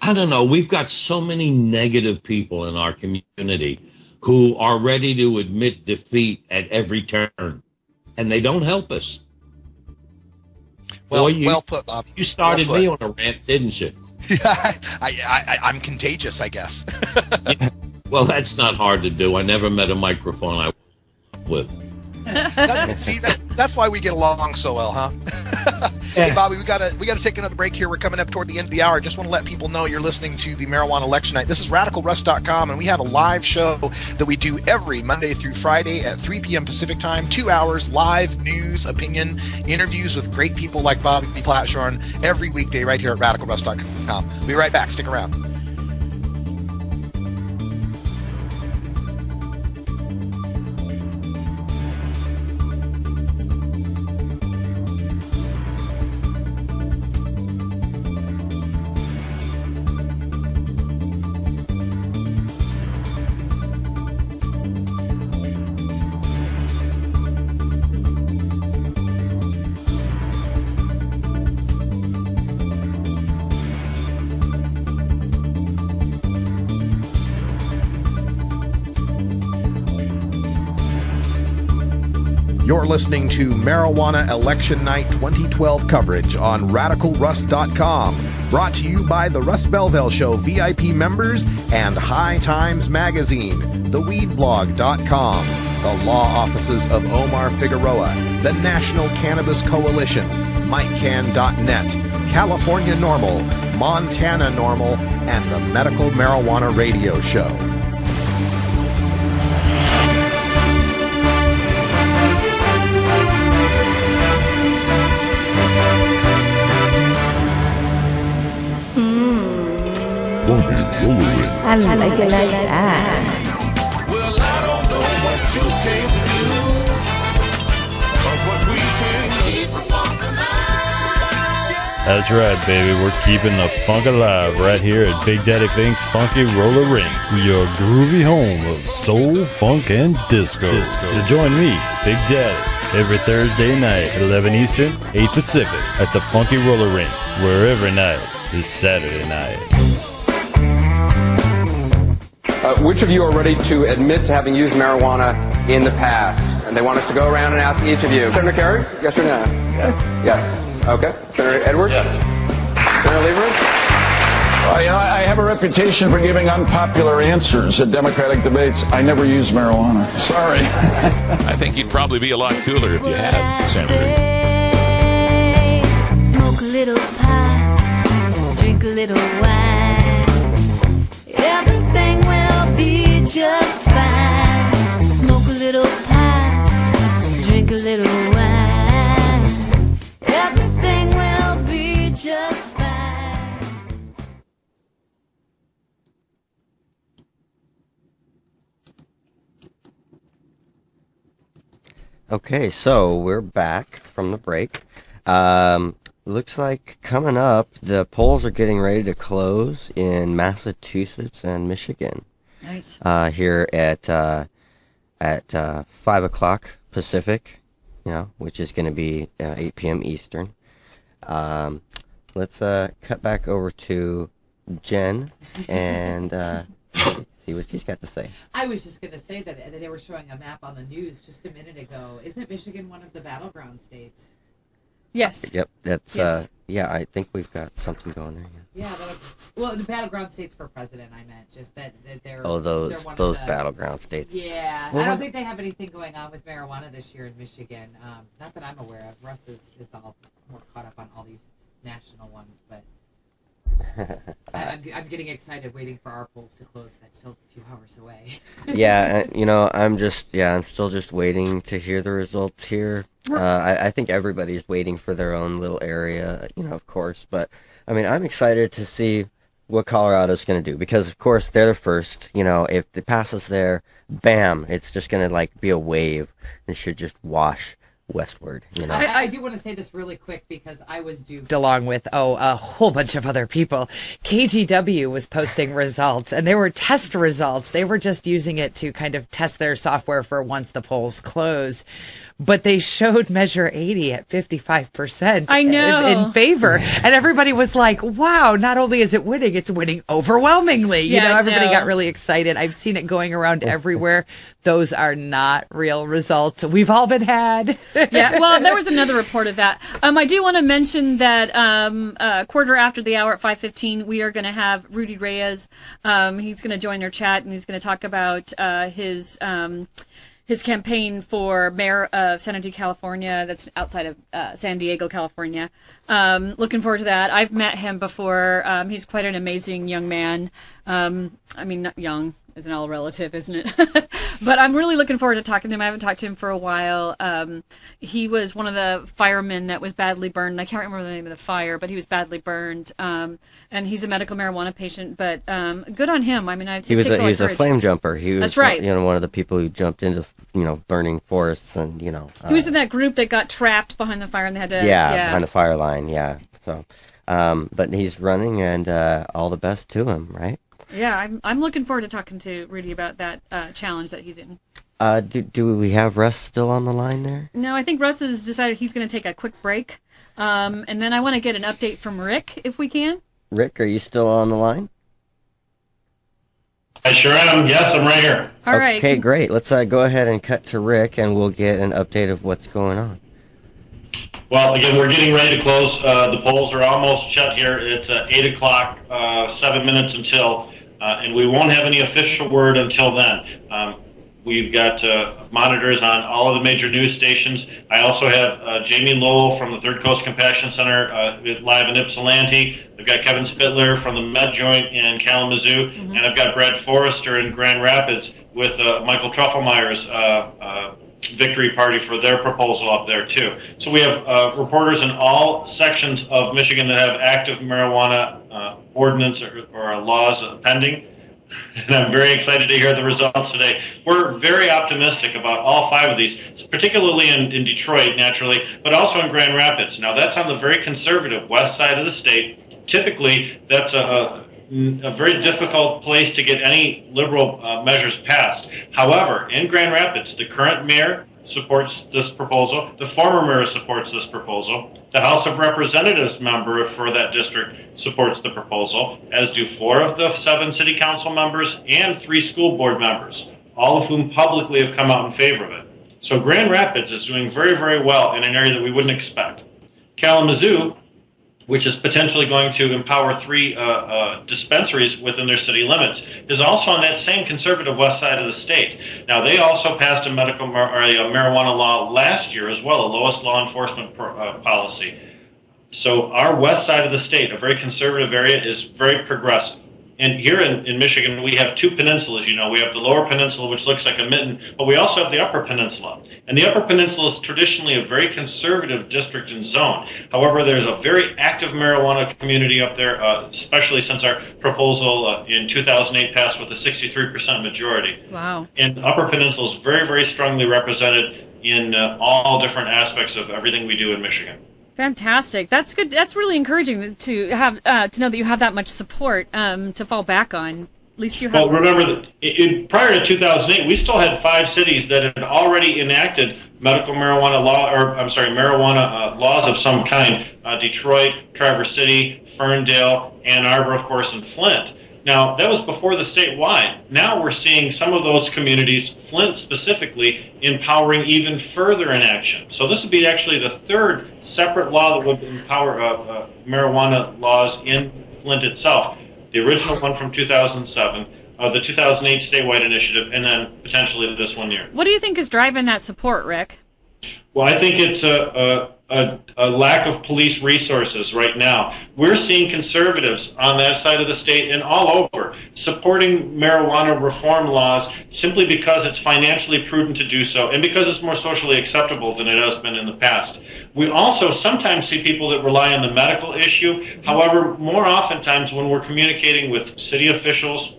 Speaker 7: I don't know, we've got so many negative people in our community who are ready to admit defeat at every turn, and they don't help us.
Speaker 5: Well put, Bobby.
Speaker 7: You started me on a rant, didn't you?
Speaker 5: I'm contagious, I guess.
Speaker 7: Yeah. Well, that's not hard to do. I never met a microphone I with.
Speaker 5: That's why we get along so well, huh?
Speaker 7: Yeah.
Speaker 5: Hey, Bobby, we gotta take another break here. We're coming up toward the end of the hour. Just want to let people know you're listening to the Marijuana Election Night. This is RadicalRuss.com, and we have a live show that we do every Monday through Friday at 3 p.m. Pacific time. 2 hours live news, opinion, interviews with great people like Bobby Platshorn every weekday right here at RadicalRuss.com. We'll be right back. Stick around. You're listening to Marijuana Election Night 2012 coverage on RadicalRuss.com. Brought to you by the Russ Belville Show VIP members and High Times Magazine, TheWeedBlog.com, the law offices of Omar Figueroa, the National Cannabis Coalition, MikeCan.net, California Normal, Montana Normal, and the Medical Marijuana Radio Show.
Speaker 21: I like it like that.
Speaker 18: Well, I don't know what you came to do, but what we came to keep from walking line.
Speaker 1: That's right, baby. We're keeping the funk alive right here at Big Daddy Pink's Funky Roller Rink, your groovy home of soul, funk, and disco. So join me, Big Daddy, every Thursday night at 11 Eastern, 8 Pacific at the Funky Roller Rink, where every night is Saturday night.
Speaker 22: Which of you are ready to admit to having used marijuana in the past? And they want us to go around and ask each of you. Senator Karri, yes or no? Yes. Okay. Senator Edwards?
Speaker 23: Yes.
Speaker 22: Senator Lieberman?
Speaker 23: Well, I have a reputation for giving unpopular answers at Democratic debates. I never use marijuana. Sorry.
Speaker 17: I think you'd probably be a lot cooler if you had, Senator.
Speaker 24: Smoke a little pot, drink a little wine. Everything will be just fine. Smoke a little pot, drink a little wine. Everything will be just fine.
Speaker 3: Okay, so we're back from the break. Looks like coming up, the polls are getting ready to close in Massachusetts and Michigan.
Speaker 4: Nice.
Speaker 3: Here at 5 o'clock Pacific, which is going to be 8 p.m. Eastern. Let's cut back over to Jen and see what she's got to say.
Speaker 19: I was just going to say that they were showing a map on the news just a minute ago. Isn't Michigan one of the battleground states?
Speaker 4: Yes.
Speaker 3: Yep, that's
Speaker 19: Yes.
Speaker 3: yeah. I think we've got something going there.
Speaker 19: Yeah, well, the battleground states for president, I meant. Just that they're...
Speaker 3: Oh,
Speaker 19: they're
Speaker 3: those
Speaker 19: one of the
Speaker 3: battleground states.
Speaker 19: Yeah,
Speaker 3: Well,
Speaker 19: I don't think they have anything going on with marijuana this year in Michigan. Not that I'm aware of. Russ is all more caught up on all these national ones, but I'm getting excited waiting for our polls to close. That's still a few hours away.
Speaker 3: Yeah, I'm still just waiting to hear the results here. I think everybody's waiting for their own little area, of course. But, I mean, I'm excited to see what Colorado's going to do. Because, of course, they're the first. If it passes there, bam, it's just going to, be a wave. It should just wash westward.
Speaker 19: I do want to say this really quick because I was duped along with a whole bunch of other people. KGW was posting results, and they were test results. They were just using it to kind of test their software for once the polls close. But they showed Measure 80 at 55%.
Speaker 4: I know.
Speaker 19: In favor. And everybody was like, wow, not only is it winning, it's winning overwhelmingly.
Speaker 4: Yeah,
Speaker 19: Everybody
Speaker 4: no.
Speaker 19: got really excited. I've seen it going around everywhere. Those are not real results. We've all been had.
Speaker 4: Yeah, well, there was another report of that. I do want to mention that quarter after the hour at 5:15, we are going to have Rudy Reyes. He's going to join our chat, and he's going to talk about his campaign for mayor of San Jose, California. That's outside of San Diego, California. Looking forward to that. I've met him before. He's quite an amazing young man. Not young. Isn't all relative, isn't it? But I'm really looking forward to talking to him. I haven't talked to him for a while. He was one of the firemen that was badly burned. I can't remember the name of the fire, but he was badly burned. And he's a medical marijuana patient, but good on him.
Speaker 3: He was a flame jumper. He was
Speaker 4: That's right.
Speaker 3: One of the people who jumped into burning forests and
Speaker 4: he was in that group that got trapped behind the fire and they had to
Speaker 3: behind the fire line. Yeah. So, but he's running, and all the best to him, right?
Speaker 4: Yeah, I'm looking forward to talking to Rudy about that challenge that he's in.
Speaker 3: Do we have Russ still on the line there?
Speaker 4: No, I think Russ has decided he's going to take a quick break. And then I want to get an update from Rick, if we can.
Speaker 3: Rick, are you still on the line?
Speaker 6: I sure am. Yes, I'm right here.
Speaker 4: All right.
Speaker 3: Okay, great. Let's go ahead and cut to Rick, and we'll get an update of what's going on.
Speaker 6: Well, again, we're getting ready to close. The polls are almost shut here. It's 8 o'clock, 7 minutes until, and we won't have any official word until then. We've got monitors on all of the major news stations. I also have Jamie Lowell from the Third Coast Compassion Center live in Ypsilanti. I've got Kevin Spittler from the Med Joint in Kalamazoo. And I've got Brad Forrester in Grand Rapids with Michael Trufflemeyer's victory party for their proposal up there, too. So we have reporters in all sections of Michigan that have active marijuana ordinance or laws pending. and I'm very excited to hear the results today. We're very optimistic about all 5 of these, particularly in Detroit, naturally, but also in Grand Rapids. Now, that's on the very conservative west side of the state. Typically, that's a very difficult place to get any liberal measures passed. However, in Grand Rapids, the current mayor supports this proposal. The former mayor supports this proposal. The House of Representatives member for that district supports the proposal, as do 4 of the 7 city council members and 3 school board members, all of whom publicly have come out in favor of it. So Grand Rapids is doing very, very well in an area that we wouldn't expect. Kalamazoo, which is potentially going to empower 3 dispensaries within their city limits, is also on that same conservative west side of the state. Now, they also passed a marijuana law last year as well, a lowest law enforcement policy. So our west side of the state, a very conservative area, is very progressive. And here in Michigan, we have 2 peninsulas, you know. We have the lower peninsula, which looks like a mitten, but we also have the upper peninsula. And the upper peninsula is traditionally a very conservative district and zone. However, there's a very active marijuana community up there, especially since our proposal in 2008 passed with a 63% majority.
Speaker 4: Wow. And
Speaker 6: the upper peninsula is very, very strongly represented in all different aspects of everything we do in Michigan.
Speaker 4: Fantastic. That's good. That's really encouraging to have to know that you have that much support to fall back on. At least you have.
Speaker 6: Well, remember that prior to 2008, we still had 5 cities that had already enacted medical marijuana marijuana laws of some kind: Detroit, Traverse City, Ferndale, Ann Arbor, of course, and Flint. Now, that was before the statewide. Now we're seeing some of those communities, Flint specifically, empowering even further inaction. So this would be actually the 3rd separate law that would empower marijuana laws in Flint itself. The original one from 2007, the 2008 statewide initiative, and then potentially this one year.
Speaker 4: What do you think is driving that support, Rick?
Speaker 6: Well, I think it's a lack of police resources right now. We're seeing conservatives on that side of the state and all over supporting marijuana reform laws simply because it's financially prudent to do so and because it's more socially acceptable than it has been in the past. We also sometimes see people that rely on the medical issue. However, more oftentimes when we're communicating with city officials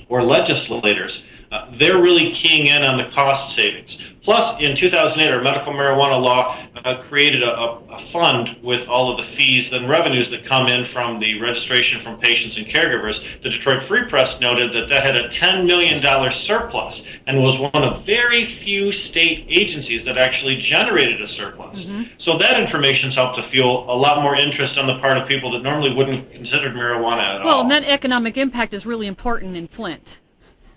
Speaker 6: or legislators, they're really keying in on the cost savings. Plus, in 2008, our medical marijuana law created a fund with all of the fees and revenues that come in from the registration from patients and caregivers. The Detroit Free Press noted that had a $10 million surplus and was one of very few state agencies that actually generated a surplus. Mm-hmm. So that information's helped to fuel a lot more interest on the part of people that normally wouldn't have considered marijuana at all.
Speaker 4: Well, and that economic impact is really important in Flint.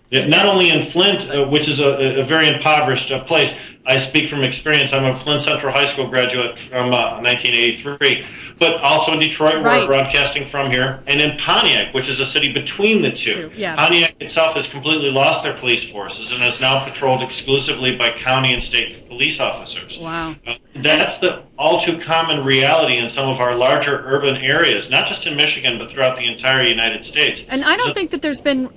Speaker 6: Not only in Flint, which is a very impoverished place. I speak from experience. I'm a Flint Central High School graduate from 1983, but also in Detroit, where we're broadcasting from here, and in Pontiac, which is a city between the two. Yeah. Pontiac itself has completely lost their police forces and is now patrolled exclusively by county and state police officers.
Speaker 4: Wow.
Speaker 6: That's the all too common reality in some of our larger urban areas, not just in Michigan, but throughout the entire United States.
Speaker 4: And I don't think that there's been...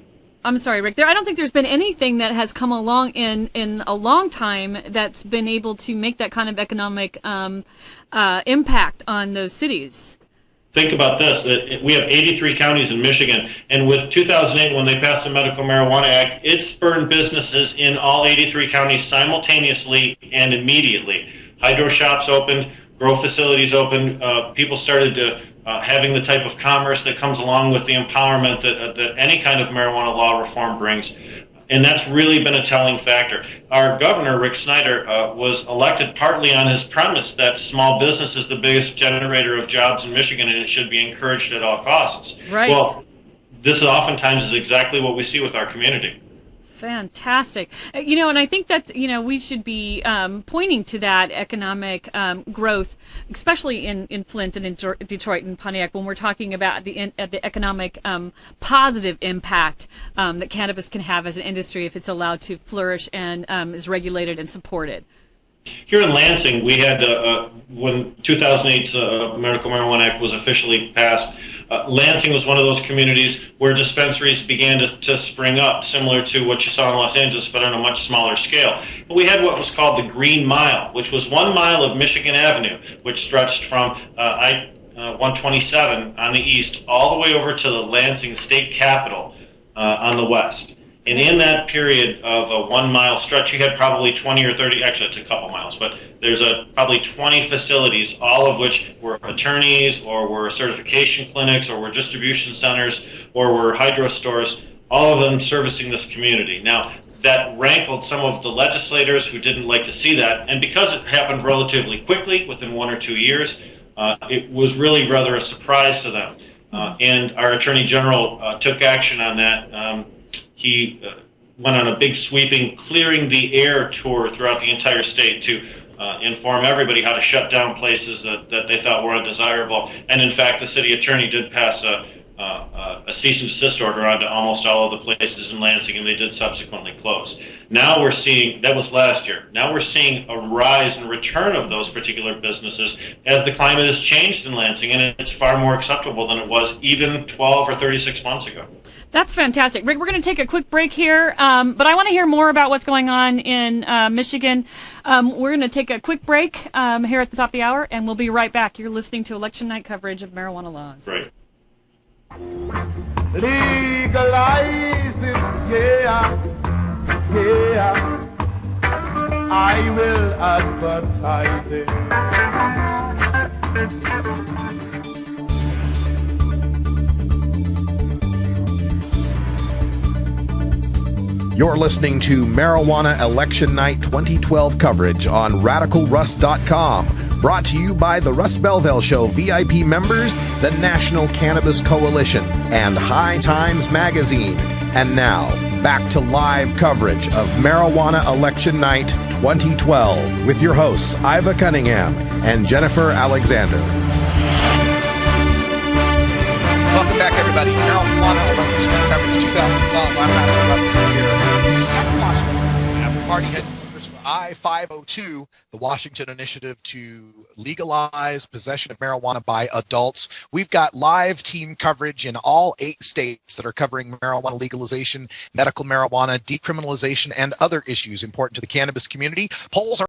Speaker 4: I'm sorry, Rick. I don't think there's been anything that has come along in a long time that's been able to make that kind of economic impact on those cities.
Speaker 6: Think about this. We have 83 counties in Michigan, and with 2008, when they passed the Medical Marijuana Act, it spurred businesses in all 83 counties simultaneously and immediately. Hydro shops opened, grow facilities opened, people started to having the type of commerce that comes along with the empowerment that any kind of marijuana law reform brings. And that's really been a telling factor. Our governor, Rick Snyder, was elected partly on his premise that small business is the biggest generator of jobs in Michigan and it should be encouraged at all costs.
Speaker 4: Right.
Speaker 6: Well, this oftentimes is exactly what we see with our community.
Speaker 4: Fantastic. And I think that, we should be pointing to that economic growth, especially in Flint and in Detroit and Pontiac, when we're talking about the economic positive impact that cannabis can have as an industry if it's allowed to flourish and is regulated and supported.
Speaker 6: Here in Lansing, we had, when 2008's Medical Marijuana Act was officially passed, Lansing was one of those communities where dispensaries began to spring up, similar to what you saw in Los Angeles, but on a much smaller scale. But we had what was called the Green Mile, which was 1 mile of Michigan Avenue, which stretched from I-127 on the east all the way over to the Lansing State Capitol. on the west. And in that period of a 1 mile stretch, you had probably 20 or 30, actually it's a couple miles, but there's probably 20 facilities, all of which were attorneys or were certification clinics or were distribution centers or were hydro stores, all of them servicing this community. Now, that rankled some of the legislators who didn't like to see that, and because it happened relatively quickly, within 1 or 2 years, it was really rather a surprise to them. And our Attorney General took action on that. He went on a big sweeping clearing the air tour throughout the entire state to inform everybody how to shut down places that they thought were undesirable. And in fact, the city attorney did pass a cease and desist order onto almost all of the places in Lansing, and they did subsequently close. Now we're seeing, that was last year, now we're seeing a rise and return of those particular businesses as the climate has changed in Lansing, and it's far more acceptable than it was even 12 or 36 months ago.
Speaker 4: That's fantastic. Rick, we're going to take a quick break here, but I want to hear more about what's going on in Michigan. We're going to take a quick break here at the top of the hour, and we'll be right back. You're listening to election night coverage of marijuana laws.
Speaker 6: Right.
Speaker 18: Legalize it, yeah, yeah. I will advertise it.
Speaker 2: You're listening to Marijuana Election Night 2012 coverage on RadicalRuss.com. Brought to you by the Russ Belville Show VIP members, the National Cannabis Coalition, and High Times Magazine. And now, back to live coverage of Marijuana Election Night 2012 with your hosts, Iva Cunningham and Jennifer Alexander.
Speaker 5: Welcome back, everybody. Marijuana Election Night coverage 2012. I'm Radical Russ here in Seattle, Washington. We've already had I-502, the Washington initiative to legalize possession of marijuana by adults. We've got live team coverage in all 8 states that are covering marijuana legalization, medical marijuana, decriminalization, and other issues important to the cannabis community. Polls are